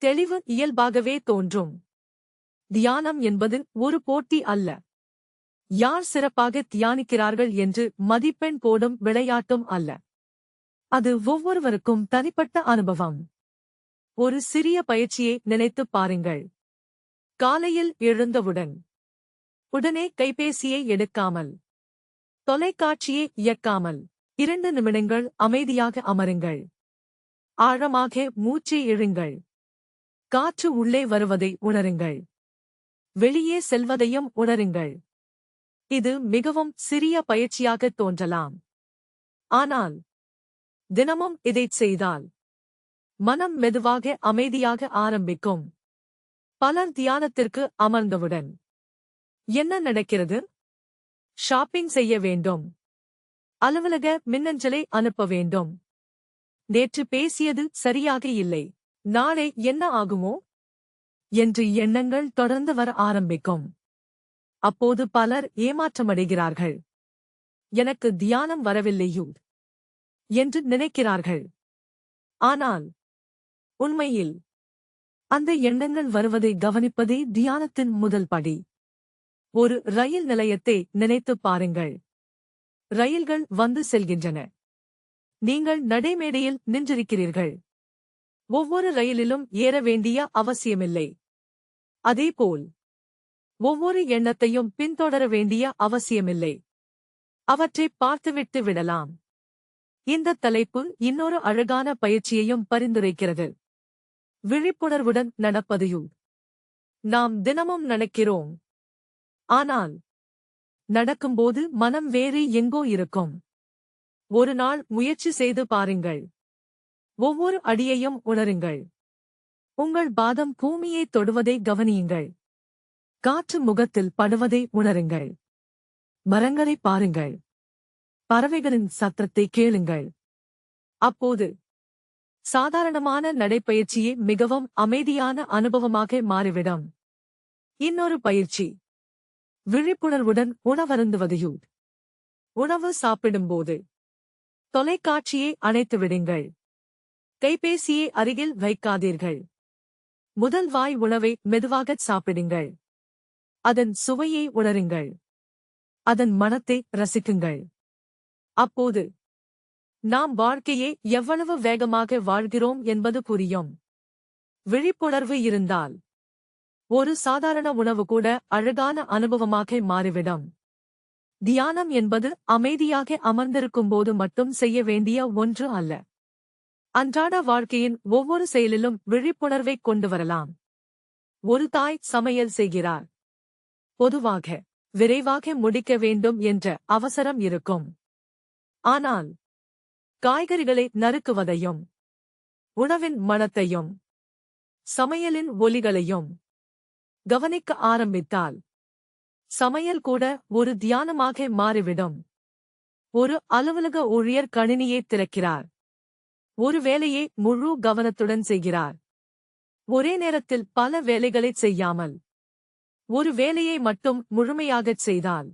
தெளிவு இயல்பாகவே தோன்றும். தியானம் என்பது ஒரு போட்டி அல்ல. யார் சிறப்பாக தியானிக்கிறார்கள் என்று மதிப்பெண் போடும் விளையாட்டும் அல்ல. அது ஒவ்வொருவருக்கும் தனிப்பட்ட அனுபவம். ஒரு சிறிய பயிற்சியை நினைத்துப் பாருங்கள். காலையில் எழுந்தவுடன் உடனே கைபேசியை எடுக்காமல், தொலைக்காட்சியை இயக்காமல் 2 நிமிடங்கள் அமைதியாக அமருங்கள். ஆழமாக மூச்சை இழுங்கள். காற்று உள்ளே வருவதை உணருங்கள். வெளியே செல்வதையும் உணருங்கள். இது மிகவும் சிறிய பயிற்சியாகத் தோன்றலாம். ஆனால் தினமும் இதைச் செய்தால் மனம் மெதுவாக அமைதியாக ஆரம்பிக்கும். பலர் தியானத்திற்கு அமர்ந்தவுடன் என்ன நடக்கிறது? ஷாப்பிங் செய்ய வேண்டும். அலுவலக மின்னஞ்சலை அனுப்ப வேண்டும். நேற்று பேசியது சரியாக இல்லை. நாளை என்ன ஆகுமோ என்று எண்ணங்கள் தொடர்ந்து வர ஆரம்பிக்கும். அப்போது பலர் ஏமாற்றமடைகிறார்கள். எனக்கு தியானம் வரவில்லையோ என்று நினைக்கிறார்கள். ஆனால் உண்மையில் அந்த எண்ணங்கள் வருவதை கவனிப்பதே தியானத்தின் முதல் படி. ஒரு ரயில் நிலையத்தை நினைத்துப் பாருங்கள். ரயில்கள் வந்து செல்கின்றன. நீங்கள் நடைமேடையில் நின்றிருக்கிறீர்கள். ஒவ்வொரு ரயிலிலும் ஏற வேண்டிய அவசியமில்லை. அதேபோல் ஒவ்வொரு எண்ணத்தையும் பின்தொடர வேண்டிய அவசியமில்லை. அவற்றை பார்த்துவிட்டு விடலாம். இந்த தலைப்பு இன்னொரு அழகான பயிற்சியையும் பரிந்துரைக்கிறது. விழிப்புணர்வுடன் நடப்பதையும். நாம் தினமும் நடக்கிறோம். ஆனால் நடக்கும்போது மனம் வேறு எங்கோ இருக்கும். ஒரு நாள் முயற்சி செய்து பாருங்கள். ஒவ்வொரு அடியையும் உணருங்கள். உங்கள் பாதம் பூமியை தொடுவதை கவனியுங்கள். காற்று முகத்தில் படுவதை உணருங்கள். மரங்களை பாருங்கள். பறவைகளின் சத்தத்தை கேளுங்கள். அப்போது சாதாரணமான நடைப்பயிற்சியே மிகவும் அமைதியான அனுபவமாக மாறிவிடும். இன்னொரு பயிற்சி. விழிப்புணர்வுடன் உணவருந்துவதையும். உணவு சாப்பிடும்போது தொலைக்காட்சியை அணைத்து விடுங்கள். கைபேசியை அருகில் வைக்காதீர்கள். முதல் வாய் உணவை மெதுவாகச் சாப்பிடுங்கள். அதன் சுவையை உணருங்கள். அதன் மணத்தை ரசிக்குங்கள். அப்போது நாம் வாழ்க்கையை எவ்வளவு வேகமாக வாழ்கிறோம் என்பது புரியும். விழிப்புணர்வு இருந்தால் ஒரு சாதாரண உணவு கூட அழகான அனுபவமாக மாறிவிடும். தியானம் என்பது அமைதியாக அமர்ந்திருக்கும்போது மட்டும் செய்ய வேண்டிய ஒன்று அல்ல. அன்றாட வாழ்க்கையின் ஒவ்வொரு செயலிலும் விழிப்புணர்வைக் கொண்டு வரலாம். ஒரு தாய் சமையல் செய்கிறார். பொதுவாக விரைவாக முடிக்க வேண்டும் என்ற அவசரம் இருக்கும். ஆனால் காய்கறிகளை நறுக்குவதையும், உணவின் மணத்தையும், சமையலின் ஒலிகளையும் கவனிக்க ஆரம்பித்தால் சமையல் கூட ஒரு தியானமாக மாறிவிடும். ஒரு அலுவலக ஊழியர் கணினியை திறக்கிறார். ஒரு வேலையை முழு கவனத்துடன் செய்கிறார். ஒரே நேரத்தில் பல வேலைகளைச் செய்யாமல் ஒரு வேலையை மட்டும் முழுமையாகச் செய்தால்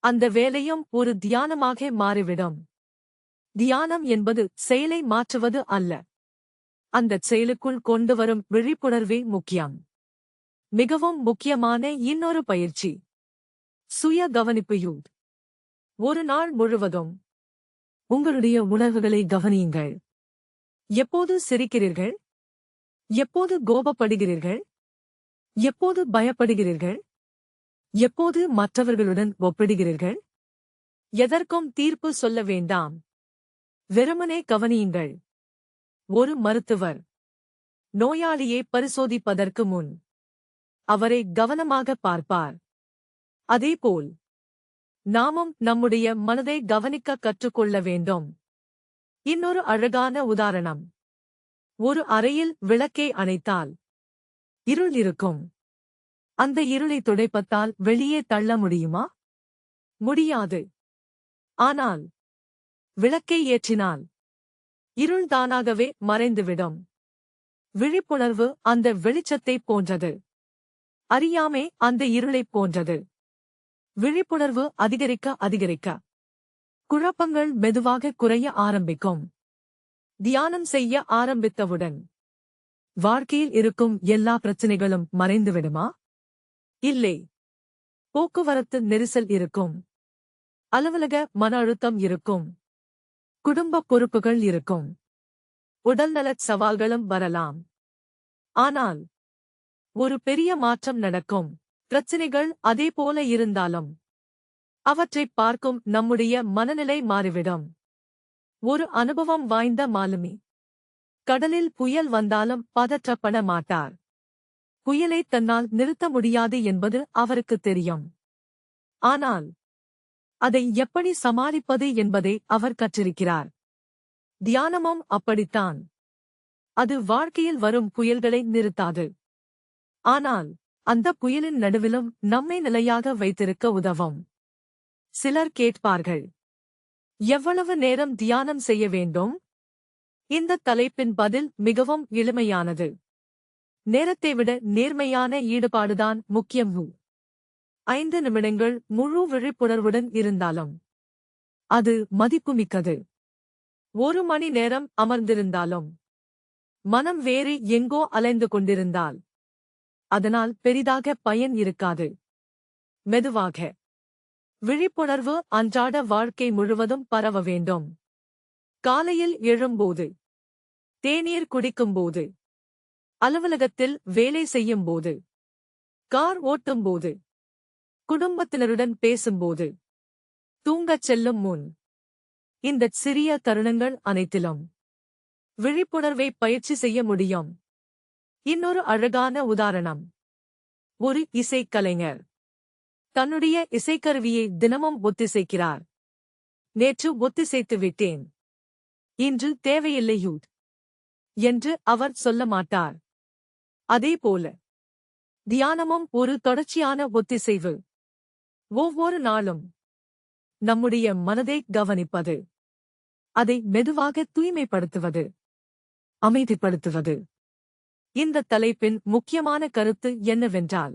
அந்த வேலையும் ஒரு தியானமாக மாறிவிடும். தியானம் என்பது செயலை மாற்றுவது அல்ல. அந்தச் செயலுக்குள் கொண்டு வரும் விழிப்புணர்வே முக்கியம். மிகவும் முக்கியமான இன்னொரு பயிற்சி சுய கவனிப்பு. ஒரு நாள் முழுவதும் உங்களுடைய உணர்வுகளை கவனியுங்கள். எப்போது சிரிக்கிறீர்கள்? எப்போது கோபப்படுகிறீர்கள்? எப்போது பயப்படுகிறீர்கள்? எப்போது மற்றவர்களுடன் ஒப்பிடுகிறீர்கள்? எதற்கும் தீர்ப்பு சொல்ல வேண்டாம். வெறுமனே கவனியுங்கள். ஒரு மருத்துவர் நோயாளியை பரிசோதிப்பதற்கு முன் அவரை கவனமாக பார்ப்பார். அதேபோல் நாமும் நம்முடைய மனதை கவனிக்க கற்றுக்கொள்ள வேண்டும். இன்னொரு அழகான உதாரணம். ஒரு அறையில் விளக்கை அணைத்தால் இருள் இருக்கும். அந்த இருளை துடைப்பத்தால் வெளியே தள்ள முடியுமா? முடியாது. ஆனால் விளக்கை ஏற்றினால் இருள் தானாகவே மறைந்துவிடும். விழிப்புணர்வு அந்த வெளிச்சத்தைப் போன்றது. அறியாமை அந்த இருளைப் போன்றது. விழிப்புணர்வு அதிகரிக்க அதிகரிக்க குழப்பங்கள் மெதுவாக குறைய ஆரம்பிக்கும். தியானம் செய்ய ஆரம்பித்தவுடன் வாழ்க்கையில் இருக்கும் எல்லா பிரச்சனைகளும் மறைந்துவிடுமா? இல்லை. போக்குவரத்து நெரிசல் இருக்கும். அலுவலக மன அழுத்தம் இருக்கும். குடும்ப பொறுப்புகள் இருக்கும். உடல்நலச் சவால்களும் வரலாம். ஆனால் ஒரு பெரிய மாற்றம் நடக்கும். பிரச்சனைகள் அதேபோல இருந்தாலும் அவற்றைப் பார்க்கும் நம்முடைய மனநிலை மாறிவிடும். ஒரு அனுபவம் வாய்ந்த மாலுமி கடலில் புயல் வந்தாலும் பதற்றப்பட மாட்டார். புயலை தன்னால் நிறுத்த முடியாது என்பது அவருக்கு தெரியும். ஆனால் அதை எப்படி சமாளிப்பது என்பதை அவர் கற்றிருக்கிறார். தியானமும் அப்படித்தான். அது வாழ்க்கையில் வரும் புயல்களை நிறுத்தாது. ஆனால் அந்த புயலின் நடுவிலும் நம்மை நிலையாக வைத்திருக்க உதவும். சிலர் கேட்பார்கள், எவ்வளவு நேரம் தியானம் செய்ய வேண்டும்? இந்த தலைப்பின் பதில் மிகவும் எளிமையானது. நேரத்தை விட நேர்மையான ஈடுபாடுதான் முக்கியம். 5 நிமிடங்கள் முழு விழிப்புணர்வுடன் இருந்தாலும் அது மதிப்புமிக்கது. 1 மணி நேரம் அமர்ந்திருந்தாலும் மனம் வேறு எங்கோ அலைந்து கொண்டிருந்தால் அதனால் பெரிதாக பயன் இருக்காது. மெதுவாக விழிப்புணர்வு அன்றாட வாழ்க்கை முழுவதும் பரவ வேண்டும். காலையில் எழும்போது, தேநீர் குடிக்கும்போது, அலுவலகத்தில் வேலை செய்யும்போது, கார் ஓட்டும்போது, குடும்பத்தினருடன் பேசும்போது, தூங்கச் செல்லும் முன், இந்தச் சிறிய தருணங்கள் அனைத்திலும் விழிப்புணர்வை பயிற்சி செய்ய முடியும். இன்னொரு அழகான உதாரணம். ஒரு இசைக்கலைஞர் தன்னுடைய இசைக்கருவியை தினமும் ஒத்திசைக்கிறார். நேற்று ஒத்திசைத்து விட்டேன், இன்று தேவையில்லை என்று அவர் சொல்ல மாட்டார். அதேபோல தியானமும் ஒரு தொடர்ச்சியான ஒத்திசைவு. ஒவ்வொரு நாளும் நம்முடைய மனதை கவனிப்பது, அதை மெதுவாக தூய்மைப்படுத்துவது, அமைதிப்படுத்துவது. இந்த தலைப்பின் முக்கியமான கருத்து என்னவென்றால்,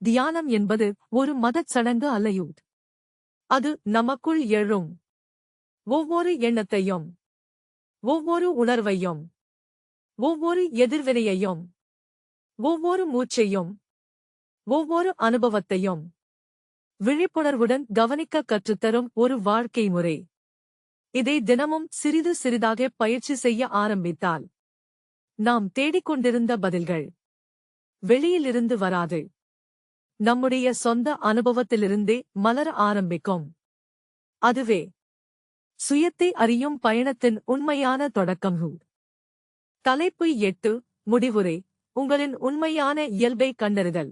தியானம் என்பது ஒரு மதச் சடங்கு அல்ல. அது நமக்குள் எழும் ஒவ்வொரு எண்ணத்தையும், ஒவ்வொரு உணர்வையும், ஒவ்வொரு எதிர்வினையையும், ஒவ்வொரு மூச்சையும், ஒவ்வொரு அனுபவத்தையும் விழிப்புணர்வுடன் கவனிக்க கற்றுத்தரும் ஒரு வாழ்க்கை முறை. இதை தினமும் சிறிது சிறிதாக பயிற்சி செய்ய ஆரம்பித்தால் நாம் தேடிக்கொண்டிருந்த பதில்கள் வெளியிலிருந்து வராது, நம்முடைய சொந்த அனுபவத்திலிருந்தே மலர ஆரம்பிக்கும். அதுவே சுயத்தை அறியும் பயணத்தின் உண்மையான தொடக்கம். தலைப்பு 8, முடிவுரை, உங்களின் உண்மையான இயல்பை கண்டறிதல்.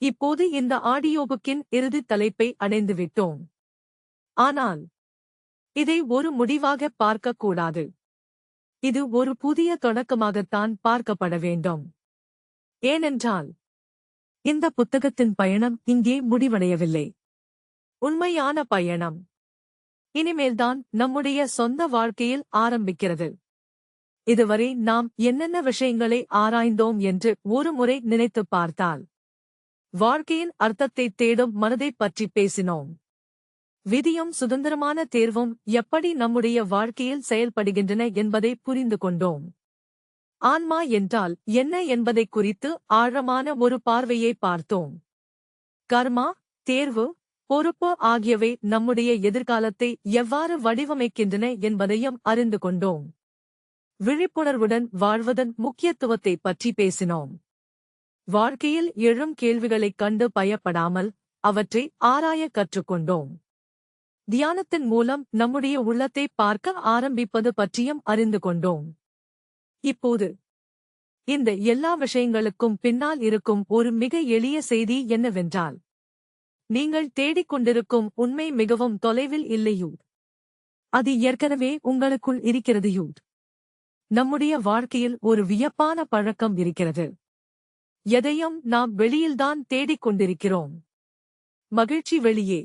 இப்போது இந்த ஆடியோபுக்கின் இறுதித் தலைப்பை அடைந்துவிட்டோம். ஆனால் இதை ஒரு முடிவாக பார்க்கக்கூடாது. இது ஒரு புதிய தொடக்கமாகத்தான் பார்க்கப்பட வேண்டும். ஏனென்றால் இந்த புத்தகத்தின் பயணம் இங்கே முடிவடையவில்லை. உண்மையான பயணம் இனிமேல்தான் நம்முடைய சொந்த வாழ்க்கையில் ஆரம்பிக்கிறது. இதுவரை நாம் என்னென்ன விஷயங்களை ஆராய்ந்தோம் என்று ஒரு முறை நினைத்துப் பார்த்தால், வாழ்க்கையின் அர்த்தத்தை தேடும் மனதைப் பற்றி பேசினோம். விதியும் சுதந்திரமான தேர்வும் எப்படி நம்முடைய வாழ்க்கையில் செயல்படுகின்றன என்பதை புரிந்து கொண்டோம். ஆன்மா என்றால் என்ன என்பதைக் குறித்து ஆழமான ஒரு பார்வையை பார்த்தோம். கர்மா, தேர்வு, பொறுப்பு ஆகியவை நம்முடைய எதிர்காலத்தை எவ்வாறு வடிவமைக்கின்றன என்பதையும் அறிந்து கொண்டோம். விழிப்புணர்வுடன் வாழ்வதன் முக்கியத்துவத்தைப் பற்றி பேசினோம். வாழ்க்கையில் எழும் கேள்விகளைக் கண்டு பயப்படாமல் அவற்றை ஆராய கற்றுக்கொண்டோம். தியானத்தின் மூலம் நம்முடைய உள்ளத்தை பார்க்க ஆரம்பிப்பது பற்றியும் அறிந்து கொண்டோம். இப்போது இந்த எல்லா விஷயங்களுக்கும் பின்னால் இருக்கும் ஒரு மிக எளிய செய்தி என்னவென்றால், நீங்கள் தேடிக்கொண்டிருக்கும் உண்மை மிகவும் தொலைவில் இல்லை. அது ஏற்கனவே உங்களுக்குள் இருக்கிறது. நம்முடைய வாழ்க்கையில் ஒரு வியப்பான பழக்கம் இருக்கிறது. எதையும் நாம் வெளியில்தான் தேடிக்கொண்டிருக்கிறோம். மகிழ்ச்சி வெளியே,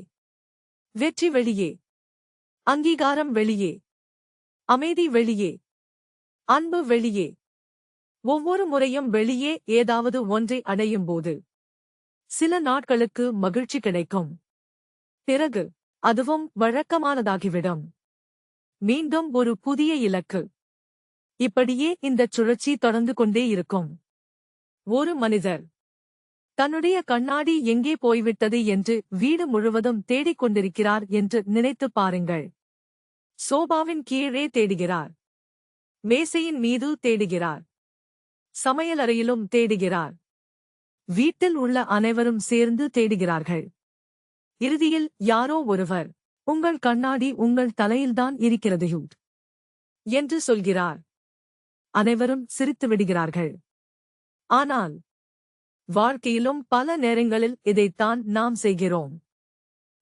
வெற்றி வெளியே, அங்கீகாரம் வெளியே, அமைதி வெளியே, அன்பு வெளியே. ஒவ்வொரு முறையும் வெளியே ஏதாவது ஒன்றை அடையும் போது சில நாட்களுக்கு மகிழ்ச்சி கிடைக்கும். பிறகு அதுவும் வழக்கமானதாகிவிடும். மீண்டும் ஒரு புதிய இலக்கு. இப்படியே இந்தச் சுழற்சி தொடர்ந்து கொண்டே இருக்கும். ஒரு மனிதர் தன்னுடைய கண்ணாடி எங்கே போய்விட்டது என்று வீடு முழுவதும் தேடிக்கொண்டிருக்கிறார் என்று நினைத்துப் பாருங்கள். சோபாவின் கீழே தேடுகிறார், மேசையின் மீது தேடுகிறார், சமையலறையிலும் தேடுகிறார். வீட்டில் உள்ள அனைவரும் சேர்ந்து தேடுகிறார்கள். இறுதியில் யாரோ ஒருவர், உங்கள் கண்ணாடி உங்கள் தலையில்தான் இருக்கிறது என்று சொல்கிறார். அனைவரும் சிரித்து விடுகிறார்கள். ஆனால் வாழ்க்கையிலும் பல நேரங்களில் இதைத்தான் நாம் செய்கிறோம்.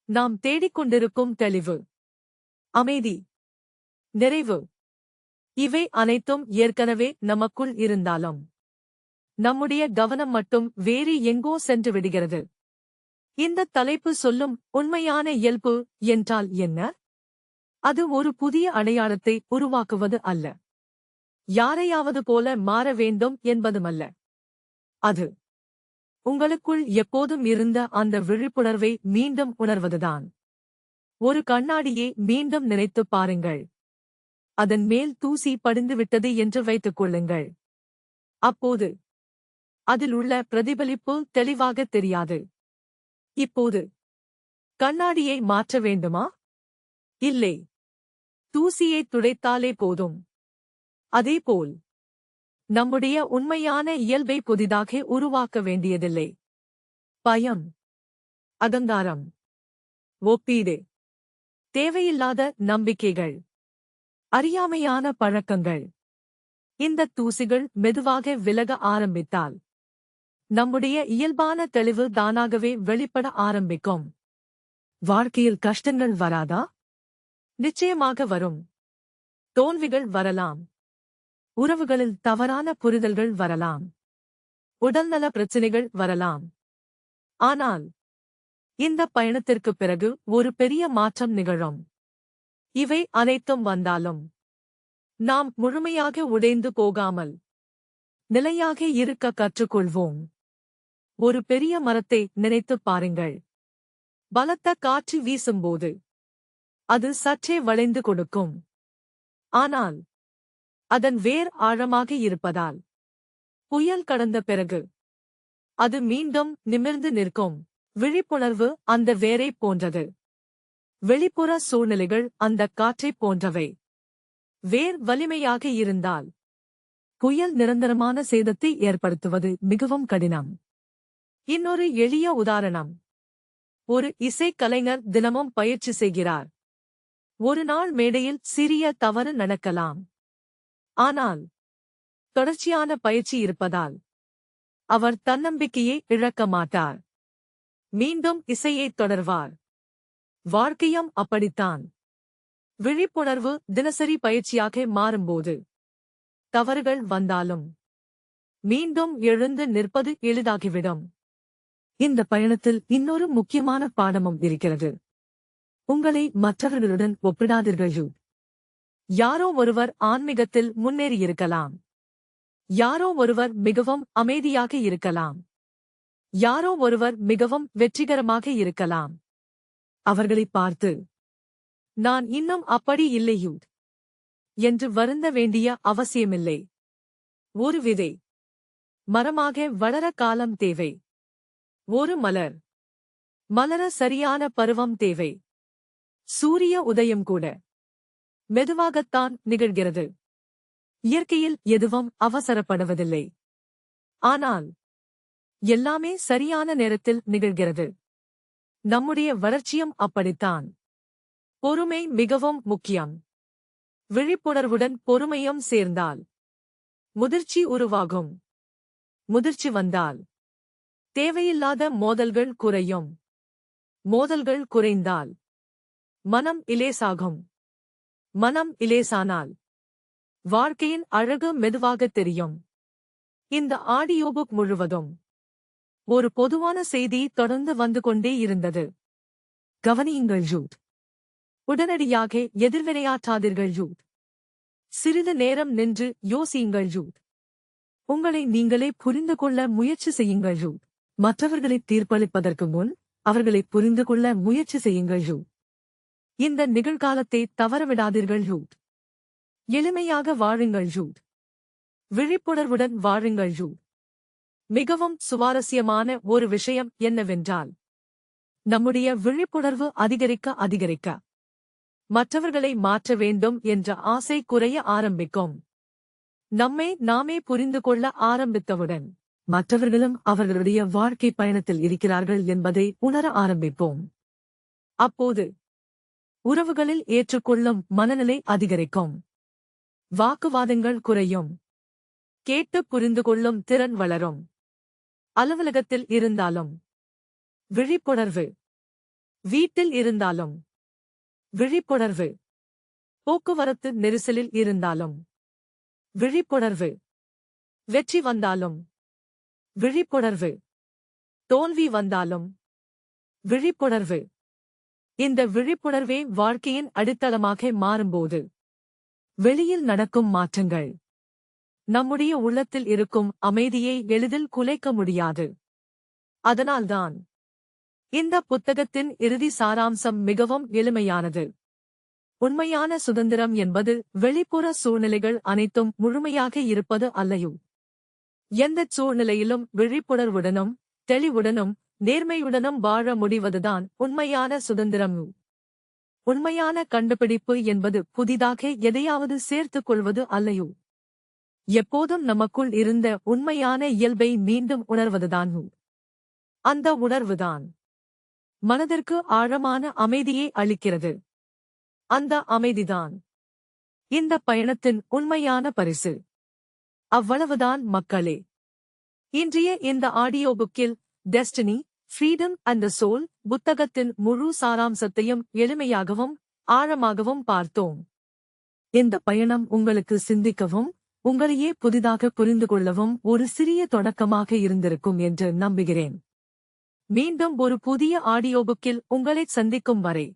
நாம் தேடிக்கொண்டிருக்கும் தெளிவு, அமைதி, நிறைவு, இவை அனைத்தும் ஏற்கனவே நமக்குள் இருந்தாலும் நம்முடைய கவனம் மட்டும் வேறு எங்கோ சென்று விடுகிறது. இந்த தலைப்பு சொல்லும் உண்மையான இயல்பு என்றால் என்ன? அது ஒரு புதிய அடையாளத்தை உருவாக்குவது அல்ல. யாரையாவது போல மாற வேண்டும் என்பதுமல்ல. அது உங்களுக்குள் எப்போதும் இருந்த அந்த விழிப்புணர்வை மீண்டும் உணர்வதுதான். ஒரு கண்ணாடியை மீண்டும் நினைத்துப் பாருங்கள். அதன் மேல் தூசி படிந்துவிட்டது என்று வைத்துக் கொள்ளுங்கள். அப்போது அதில் உள்ள பிரதிபலிப்பு தெளிவாக தெரியாது. இப்போது கண்ணாடியை மாற்ற வேண்டுமா? இல்லை. தூசியை துடைத்தாலே போதும். அதேபோல் நம்முடைய உண்மையான இயல்பை புதிதாக உருவாக்க வேண்டியதில்லை. பயம், அகங்காரம், ஒப்பீடு, தேவையில்லாத நம்பிக்கைகள், அறியாமையான பழக்கங்கள், இந்த தூசிகள் மெதுவாக விலக ஆரம்பித்தால் நம்முடைய இயல்பான தெளிவு தானாகவே வெளிப்பட ஆரம்பிக்கும். வாழ்க்கையில் கஷ்டங்கள் வராதா? நிச்சயமாக வரும். தோல்விகள் வரலாம். உறவுகளில் தவறான புரிதல்கள் வரலாம். உடல்நல பிரச்சினைகள் வரலாம். ஆனால் இந்த பயணத்திற்குப் பிறகு ஒரு பெரிய மாற்றம் நிகழும். இவை அனைத்தும் வந்தாலும் நாம் முழுமையாக உடைந்து போகாமல் நிலையாக இருக்க கற்றுக்கொள்வோம். ஒரு பெரிய மரத்தை நினைத்துப் பாருங்கள். பலத்த காற்று வீசும்போது அது சற்றே வளைந்து கொடுக்கும். ஆனால் அதன் வேர் ஆழமாக இருப்பதால் புயல் கடந்த பிறகு அது மீண்டும் நிமிர்ந்து நிற்கும். விழிப்புணர்வு அந்த வேரைப் போன்றது. வெளிப்புற சூழ்நிலைகள் அந்த காற்றைப் போன்றவை. வேர் வலிமையாக இருந்தால் புயல் நிரந்தரமான சேதத்தை ஏற்படுத்துவது மிகவும் கடினம். இன்னொரு எளிய உதாரணம். ஒரு இசைக்கலைஞர் தினமும் பயிற்சி செய்கிறார். ஒரு நாள் மேடையில் சிறிய தவறு நடக்கலாம். ஆனால் தொடர்ச்சியான பயிற்சி இருப்பதால் அவர் தன்னம்பிக்கையை இழக்க மாட்டார். மீண்டும் இசையைத் தொடர்வார். வாழ்க்கையும் அப்படித்தான். விழிப்புணர்வு தினசரி பயிற்சியாக மாறும்போது தவறுகள் வந்தாலும் மீண்டும் எழுந்து நிற்பது எளிதாகிவிடும். இந்த பயணத்தில் இன்னொரு முக்கியமான பாடமும் இருக்கிறது. உங்களை மற்றவர்களுடன் ஒப்பிடாதீர்கள். யாரோ ஒருவர் ஆன்மீகத்தில் முன்னேறியிருக்கலாம். யாரோ ஒருவர் மிகவும் அமைதியாக இருக்கலாம். யாரோ ஒருவர் மிகவும் வெற்றிகரமாக இருக்கலாம். அவர்களைப் பார்த்து நான் இன்னும் அப்படி இல்லையூ என்று வருந்த வேண்டிய அவசியமில்லை. ஒரு விதை மரமாக வளர காலம் தேவை. ஒரு மலர் மலர சரியான பருவம் தேவை. சூரிய உதயம் கூட மெதுவாகத்தான் நிகழ்கிறது. இயற்கையில் எதுவும் அவசரப்படுவதில்லை. ஆனால் எல்லாமே சரியான நேரத்தில் நிகழ்கிறது. நம்முடைய வளர்ச்சியும் அப்படித்தான். பொறுமை மிகவும் முக்கியம். விழிப்புணர்வுடன் பொறுமையும் சேர்ந்தால் முதிர்ச்சி உருவாகும். முதிர்ச்சி வந்தால் தேவையில்லாத மோதல்கள் குறையும். மோதல்கள் குறைந்தால் மனம் இலேசாகும். மனம் இலேசானால் வாழ்க்கையின் அழகு மெதுவாகத் தெரியும். இந்த ஆடியோ புக் முழுவதும் ஒரு பொதுவான செய்தி தொடர்ந்து வந்து கொண்டே இருந்தது. கவனியுங்கள். உடனடியாக எதிர்வினையாற்றாதீர்கள். சிறிது நேரம் நின்று யோசியுங்கள். உங்களை நீங்களே புரிந்து கொள்ள முயற்சி செய்யுங்கள். மற்றவர்களை தீர்ப்பளிப்பதற்கு முன் அவர்களை புரிந்து கொள்ள முயற்சி செய்யுங்கள். இந்த நிகழ்காலத்தை தவறவிடாதீர்கள். எளிமையாக வாழுங்கள். விழிப்புணர்வுடன் வாழுங்கள். மிகவும் சுவாரஸ்யமான ஒரு விஷயம் என்னவென்றால், நம்முடைய விழிப்புணர்வு அதிகரிக்க மற்றவர்களை மாற்ற வேண்டும் என்ற ஆசை குறைய ஆரம்பிக்கும். நம்மை நாமே புரிந்து கொள்ள ஆரம்பித்தவுடன் மற்றவர்களும் அவர்களுடைய வாழ்க்கை பயணத்தில் இருக்கிறார்கள் என்பதை உணர ஆரம்பிப்போம். அப்போது உறவுகளில் ஏற்றுக்கொள்ளும் மனநிலை அதிகரிக்கும். வாக்குவாதங்கள் குறையும். கேட்டு புரிந்து கொள்ளும் திறன் வளரும். அலுவலகத்தில் இருந்தாலும் விழிப்புணர்வு. வீட்டில் இருந்தாலும் விழிப்புணர்வு. போக்குவரத்து நெரிசலில் இருந்தாலும் விழிப்புணர்வு. வெற்றி வந்தாலும் விழிப்புணர்வு. தோல்வி வந்தாலும் விழிப்புணர்வு. இந்த விழிப்புணர்வே வாழ்க்கையின் அடித்தளமாக மாறும்போது வெளியில் நடக்கும் மாற்றங்கள் நம்முடைய உள்ளத்தில் இருக்கும் அமைதியை எளிதில் குலைக்க முடியாது. அதனால்தான் இந்த புத்தகத்தின் இறுதி சாராம்சம் மிகவும் எளிமையானது. உண்மையான சுதந்திரம் என்பது வெளிப்புற சூழ்நிலைகள் அனைத்தும் முழுமையாக இருப்பது அல்லையோ. எந்தச் சூழ்நிலையிலும் விழிப்புணர்வுடனும் தெளிவுடனும் நேர்மையுடனும் வாழ முடிவதுதான் உண்மையான சுதந்திரம். உண்மையான கண்டுபிடிப்பு என்பது புதிதாக எதையாவது சேர்த்துக் கொள்வது அல்லையோ. எப்போதும் நமக்குள் இருந்த உண்மையான இயல்பை மீண்டும் உணர்வதுதான். அந்த உணர்வுதான் மனதிற்கு ஆழமான அமைதியை அளிக்கிறது. அந்த அமைதிதான் இந்த பயணத்தின் உண்மையான பரிசு. அவ்வளவுதான் மக்களே. இன்றைய இந்த ஆடியோ புக்கில் destiny, freedom and the soul புத்தகத்தின் முழு சாராம்சத்தையும் எளிமையாகவும் ஆழமாகவும் பார்த்தோம். இந்த பயணம் உங்களுக்கு சிந்திக்கவும் உங்களையே புதிதாக புரிந்து கொள்ளவும் ஒரு சிறிய தொடக்கமாக இருந்திருக்கும் என்று நம்புகிறேன். மீண்டும் ஒரு புதிய ஆடியோ புக்கில் உங்களைச் சந்திக்கும் வரை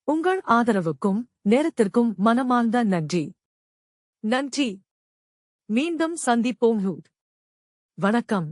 உங்கள் ஆதரவுக்கும் நேரத்திற்கும் மனமார்ந்த நன்றி. நன்றி. மீண்டும் சந்திப்போம். வணக்கம்.